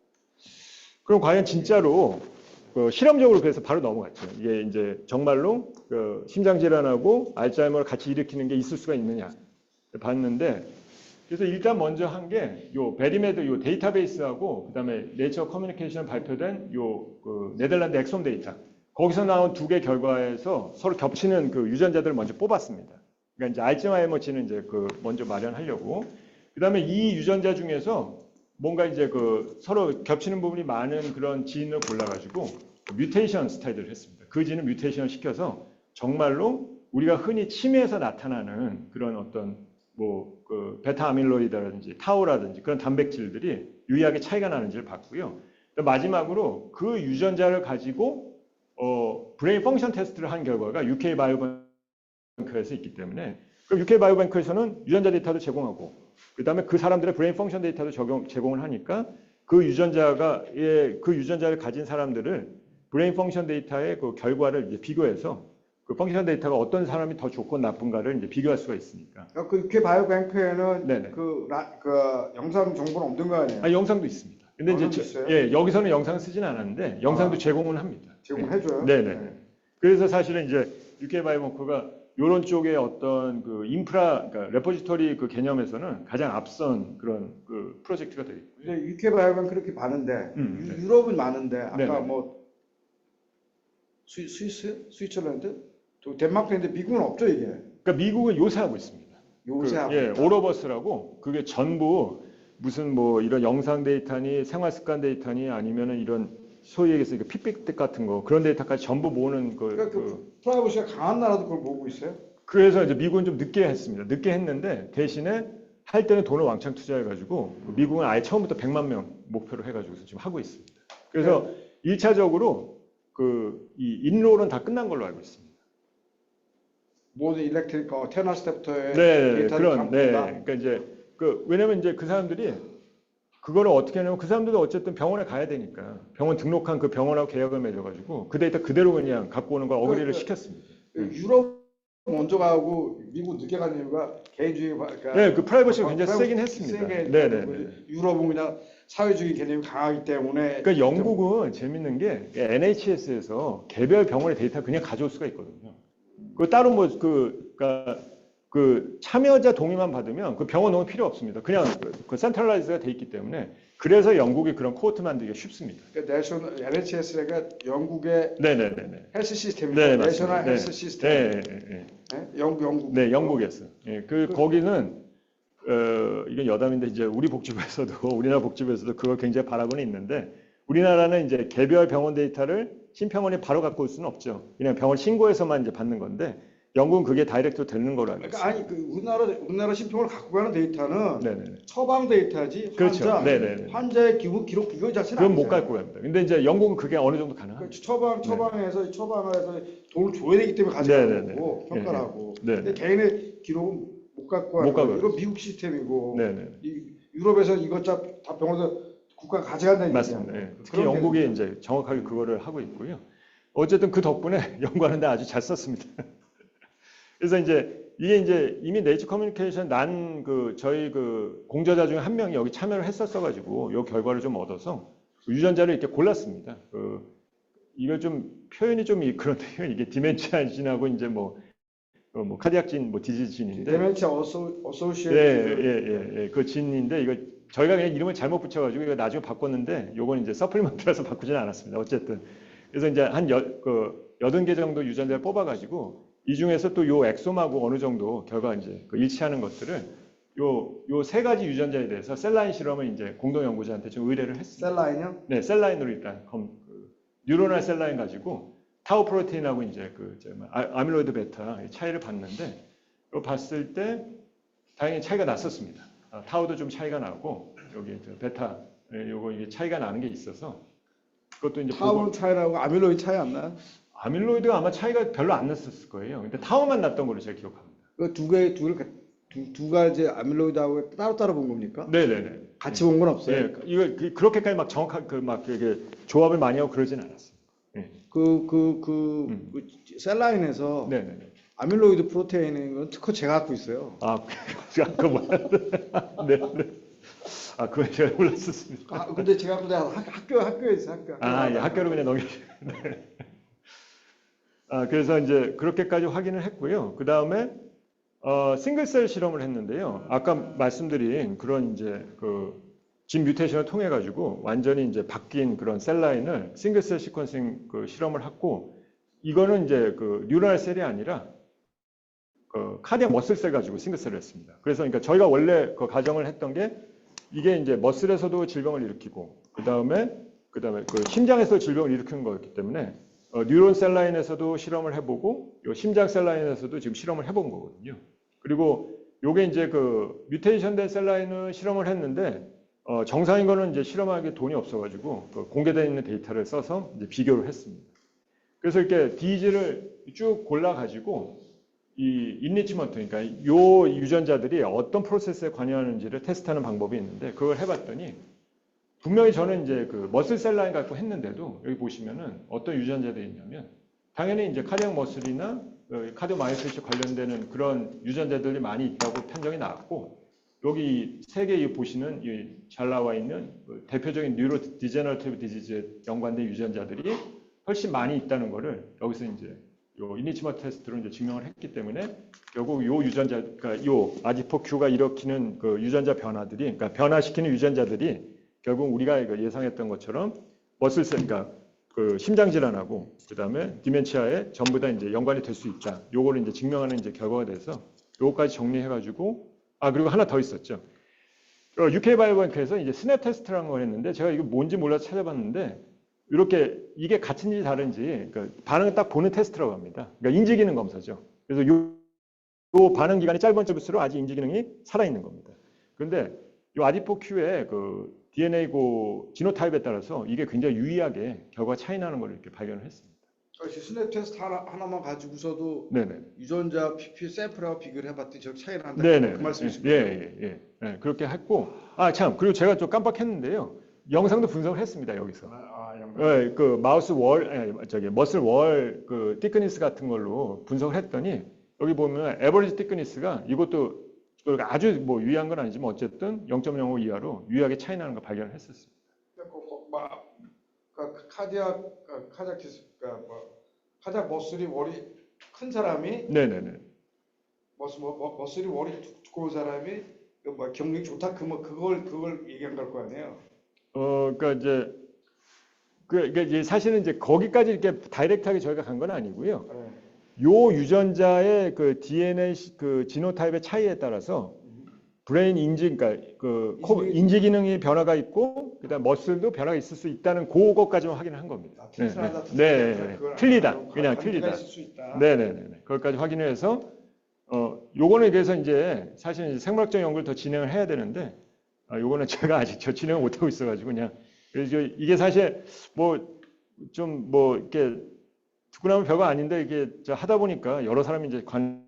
그럼 과연 진짜로 그 실험적으로 그래서 바로 넘어갔죠. 이게 이제 정말로 그 심장 질환하고 알츠하이머를 같이 일으키는 게 있을 수가 있느냐 봤는데 그래서 일단 먼저 한 게 요 베리메드 요 데이터베이스하고 그다음에 네이처 커뮤니케이션 발표된 요 그 네덜란드 엑솜 데이터 거기서 나온 두 개 결과에서 서로 겹치는 그 유전자들을 먼저 뽑았습니다. 그러니까 이제 알츠하이머치는 이제 그 먼저 마련하려고 그다음에 이 유전자 중에서 뭔가 이제 그 서로 겹치는 부분이 많은 그런 지인을 골라가지고 뮤테이션 스타일을 했습니다. 그 지는 뮤테이션을 시켜서 정말로 우리가 흔히 치매에서 나타나는 그런 어떤 뭐 그 베타 아밀로이드라든지 타우라든지 그런 단백질들이 유의하게 차이가 나는지를 봤고요. 마지막으로 그 유전자를 가지고 브레인 펑션 테스트를 한 결과가 UK 바이오뱅크에서 있기 때문에 그럼 UK 바이오뱅크에서는 유전자 데이터도 제공하고 그다음에 그 사람들의 브레인 펑션 데이터도 제공을 하니까 그 유전자를 가진 사람들을 브레인 펑션 데이터의 그 결과를 이제 비교해서 그 펑션 데이터가 어떤 사람이 더 좋고 나쁜가를 이제 비교할 수가 있으니까. 그 UK 바이오뱅크에는 네네. 그 영상 정보는 없는 거 아니에요? 영상도 있습니다. 근데 이제 있어요? 예, 여기서는 영상을 쓰진 않았는데 영상도 제공을 합니다. 제공해줘요? 네네. 네. 그래서 사실은 이제 UK 바이오뱅크가 이런 쪽의 어떤 그 인프라, 그러니까 레포지토리 그 개념에서는 가장 앞선 그런 그 프로젝트가 되어 있고요. 근데 UK 바이오뱅크 그렇게 많은데 네. 유럽은 많은데 아까 네네. 뭐 스위스랜드, 또 덴마크인데 미국은 없죠 이게. 그러니까 미국은 요새 하고 있습니다. 요새 하고 예, 있다. 오로버스라고 그게 전부 무슨 뭐 이런 영상 데이터니 생활 습관 데이터니 아니면은 이런 소위 얘기해서 핏빛 같은 거 그런 데이터까지 전부 모으는 그러니까 프라이버시가 강한 나라도 그걸 보고 있어요. 그래서 이제 미국은 좀 늦게 했습니다. 늦게 했는데 대신에 할 때는 돈을 왕창 투자해가지고 미국은 아예 처음부터 100만 명 목표로 해가지고 지금 하고 있습니다. 그래서 1차적으로 이 인롤은 다 끝난 걸로 알고 있습니다. 모든 일렉트릭 태어났을 때부터의 네, 데이터를 그런, 담고 네, 있다. 그러니까 이제 왜냐면 이제 그 사람들이 그거를 어떻게 하냐면 그 사람들도 어쨌든 병원에 가야 되니까 병원 등록한 그 병원하고 계약을 맺어가지고 그 데이터 그대로 그냥 갖고 오는 걸 어그리를 시켰습니다. 유럽 먼저 가고 미국 늦게 간 이유가 개인주의 그러니까 네, 그 프라이버시가 굉장히 세긴 했습니다. 세게 네, 네, 네. 유럽은 그냥 사회주의 개념이 강하기 때문에 그러니까 영국은 재밌는 게 NHS에서 개별 병원의 데이터 그냥 가져올 수가 있거든요. 그 따로 그러니까 그 참여자 동의만 받으면 그 병원 너무 필요 없습니다. 그냥 그 센트럴라이즈가 돼 있기 때문에 그래서 영국이 그런 코호트 만들기가 쉽습니다. 그러니까 내셔널 NHS가 영국의 네네네. 헬스 시스템이죠. 네, 내셔널 맞습니다. 헬스 네. 시스템. 네, 네, 네. 네? 영국. 네, 영국에서. 예, 거기는 이건 여담인데 이제 우리 복지부에서도 우리나라 복지부에서도 그걸 굉장히 바라고는 있는데 우리나라는 이제 개별 병원 데이터를 신병원이 바로 갖고 올 수는 없죠. 그냥 병원 신고해서만 이제 받는 건데 영국은 그게 다이렉트로 되는 거로 알고 있습니다. 그러니까 아니 우리나라 신병을 갖고 가는 데이터는 네네. 처방 데이터지 그렇죠. 환자 네네네. 환자의 기록 이거 자체는 그건 못 아니잖아요. 갖고 갑니다. 근데 이제 영국은 그게 어느 정도 그 가능합니다. 처방을 해서 돈을 줘야 되기 때문에 가져가는 네네네. 거고 평가를 하고. 네네. 근데 개인의 기록은 못 갖고 못 가는 갖고 거예요. 이거 미국 시스템이고 네네. 유럽에서 이것 다 병원에서 국가가 가져간다는 맞습니다. 얘기예요. 예. 특히 영국이 이제 정확하게 그거를 하고 있고요. 어쨌든 그 덕분에 연구하는데 아주 잘 썼습니다. 그래서 이제 이게 이제 이미 네이처 커뮤니케이션 저희 공저자 중에 한 명이 여기 참여를 했었어가지고 이 결과를 좀 얻어서 유전자를 이렇게 골랐습니다. 이걸 좀 표현이 좀 그런데요. 이게 디멘치아 진하고 이제 카디악 진, 디지즈 진인데. 데멘치아 어소시에이티드. 그 진인데 이거 저희가 그냥 이름을 잘못 붙여가지고 이거 나중에 바꿨는데 요건 이제 서플리먼트라서 바꾸지는 않았습니다. 어쨌든 그래서 이제 한 80개 정도 유전자를 뽑아가지고 이 중에서 또 요 엑솜하고 어느 정도 결과 이제 일치하는 것들을 요 세 가지 유전자에 대해서 셀라인 실험을 이제 공동 연구자한테 좀 의뢰를 했습니다. 셀라인이요? 네, 셀라인으로 일단 뉴로널 셀라인 가지고 타우 프로테인하고 이제 아밀로이드 베타 차이를 봤는데 이거 봤을 때 다행히 차이가 났었습니다. 타우도 좀 차이가 나고 여기 베타 요거 이게 차이가 나는 게 있어서 그것도 이제 타운 차이라고 아밀로이드 차이 안 나요? 아밀로이드가 아마 차이가 별로 안 났었을 거예요. 근데 타우만 났던 걸로 제가 기억합니다. 그 두 가지 아밀로이드하고 따로따로 본 겁니까? 네네네. 같이 본 건 없어요. 네, 이거 그렇게까지 막 정확하게 이게 조합을 많이 하고 그러진 않았어요. 네. 셀라인에서 네네. 아밀로이드 프로테인인 건 특허 제가 갖고 있어요. 그거 뭐야? 네. 그건 제가 몰랐었습니다. 근데 제가 갖고 내가 학교에서 예, 학교로 그냥 넘기시네. 그래서 이제 그렇게까지 확인을 했고요. 그 다음에 싱글셀 실험을 했는데요. 아까 말씀드린 그런 이제 진 뮤테이션을 통해 가지고 완전히 이제 바뀐 그런 셀 라인을 싱글셀 시퀀싱 실험을 했고 이거는 이제 뉴럴 셀이 아니라 카디악 머슬셀 가지고 싱글셀을 했습니다. 그래서 그러니까 저희가 원래 가정을 했던 게 이게 이제 머슬에서도 질병을 일으키고 그다음에 심장에서도 질병을 일으키는 거였기 때문에 뉴런 셀 라인에서도 실험을 해보고 요 심장 셀 라인에서도 지금 실험을 해본 거거든요. 그리고 요게 이제 뮤테이션 된 셀 라인을 실험을 했는데 정상인 거는 이제 실험하기 돈이 없어가지고 공개되어 있는 데이터를 써서 이제 비교를 했습니다. 그래서 이렇게 디지를 쭉 골라가지고 이 인리치먼트, 그러니까 요 유전자들이 어떤 프로세스에 관여하는지를 테스트하는 방법이 있는데 그걸 해봤더니 분명히 저는 이제 머슬 셀 라인 갖고 했는데도 여기 보시면은 어떤 유전자들이 있냐면 당연히 이제 카디악 머슬이나 카디오 마이오패시 관련되는 그런 유전자들이 많이 있다고 판정이 나왔고 여기 세 개 보시는 잘 나와 있는 대표적인 뉴로 디제너러티브 디지즈에 연관된 유전자들이 훨씬 많이 있다는 거를 여기서 이제 요 인리치먼트 테스트로 이제 증명을 했기 때문에 결국 요 유전자, 그러니까 요 아디포큐가 일으키는 유전자 변화들이, 그러니까 변화시키는 유전자들이 결국 우리가 예상했던 것처럼 머슬셀, 그러니까 심장 질환하고 그다음에 디멘치아에 전부 다 이제 연관이 될 수 있다. 요거를 이제 증명하는 이제 결과가 돼서 요거까지 정리해가지고 그리고 하나 더 있었죠. UK 바이오뱅크에서 이제 스냅 테스트라는 걸 했는데 제가 이거 뭔지 몰라서 찾아봤는데 이렇게 이게 같은지 다른지 반응을 딱 보는 테스트라고 합니다. 그러니까 인지 기능 검사죠. 그래서 요 반응 기간이 짧은 쪽일수록 아직 인지 기능이 살아 있는 겁니다. 그런데 요 아디포큐의 DNA 지노타입에 따라서 이게 굉장히 유의하게 결과가 차이 나는 걸 이렇게 발견을 했습니다. 스냅 테스트 하나만 가지고서도 네네. 유전자 PP 샘플하고 비교를 해봤더니 저 차이 난다. 네네. 그 말씀이시군요. 예. 그렇게 했고, 참, 그리고 제가 좀 깜빡했는데요. 영상도 분석을 했습니다, 여기서. 예, 그 마우스 머슬 월 그 티크니스 같은 걸로 분석을 했더니 여기 보면 에버리지 티크니스가 이것도 아주 뭐 유의한 건 아니지만 어쨌든 0.05 이하로 유의하게 차이 나는 걸 발견을 했었습니다. 카자 머슬이 월이 큰 사람이 네네네. 머슬이 월이 두꺼운 사람이 뭐 경력이 좋다 그걸 얘기한 걸 거 아니에요. 그러니까 이제 사실은 이제 거기까지 이렇게 다이렉트하게 저희가 간 건 아니고요. 네. 요 유전자의 그 DNA 그 지노타입의 차이에 따라서 브레인 인지, 그러니까 인지 기능이 변화가 있고, 그다음 머슬도 변화가 있을 수 있다는 그것까지만 확인을 한 겁니다. 네. 틀리다. 그냥 틀리다. 네네네. 그것까지 확인을 해서, 요거는 그래서 이제 사실 이제 생물학적 연구를 더 진행을 해야 되는데, 요거는 제가 아직 진행을 못 하고 있어가지고 그냥 그래서 이게 사실 이렇게 듣고 나면 별거 아닌데 이게 하다 보니까 여러 사람이 이제 관여를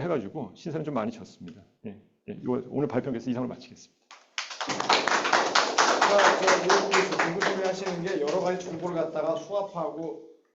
해가지고 신선을 좀 많이 졌습니다. 예. 이거 오늘 발표는 그래서 이상으로 마치겠습니다. 공부 소리 하시는 게 여러 가지 정보를 갖다가 수합하고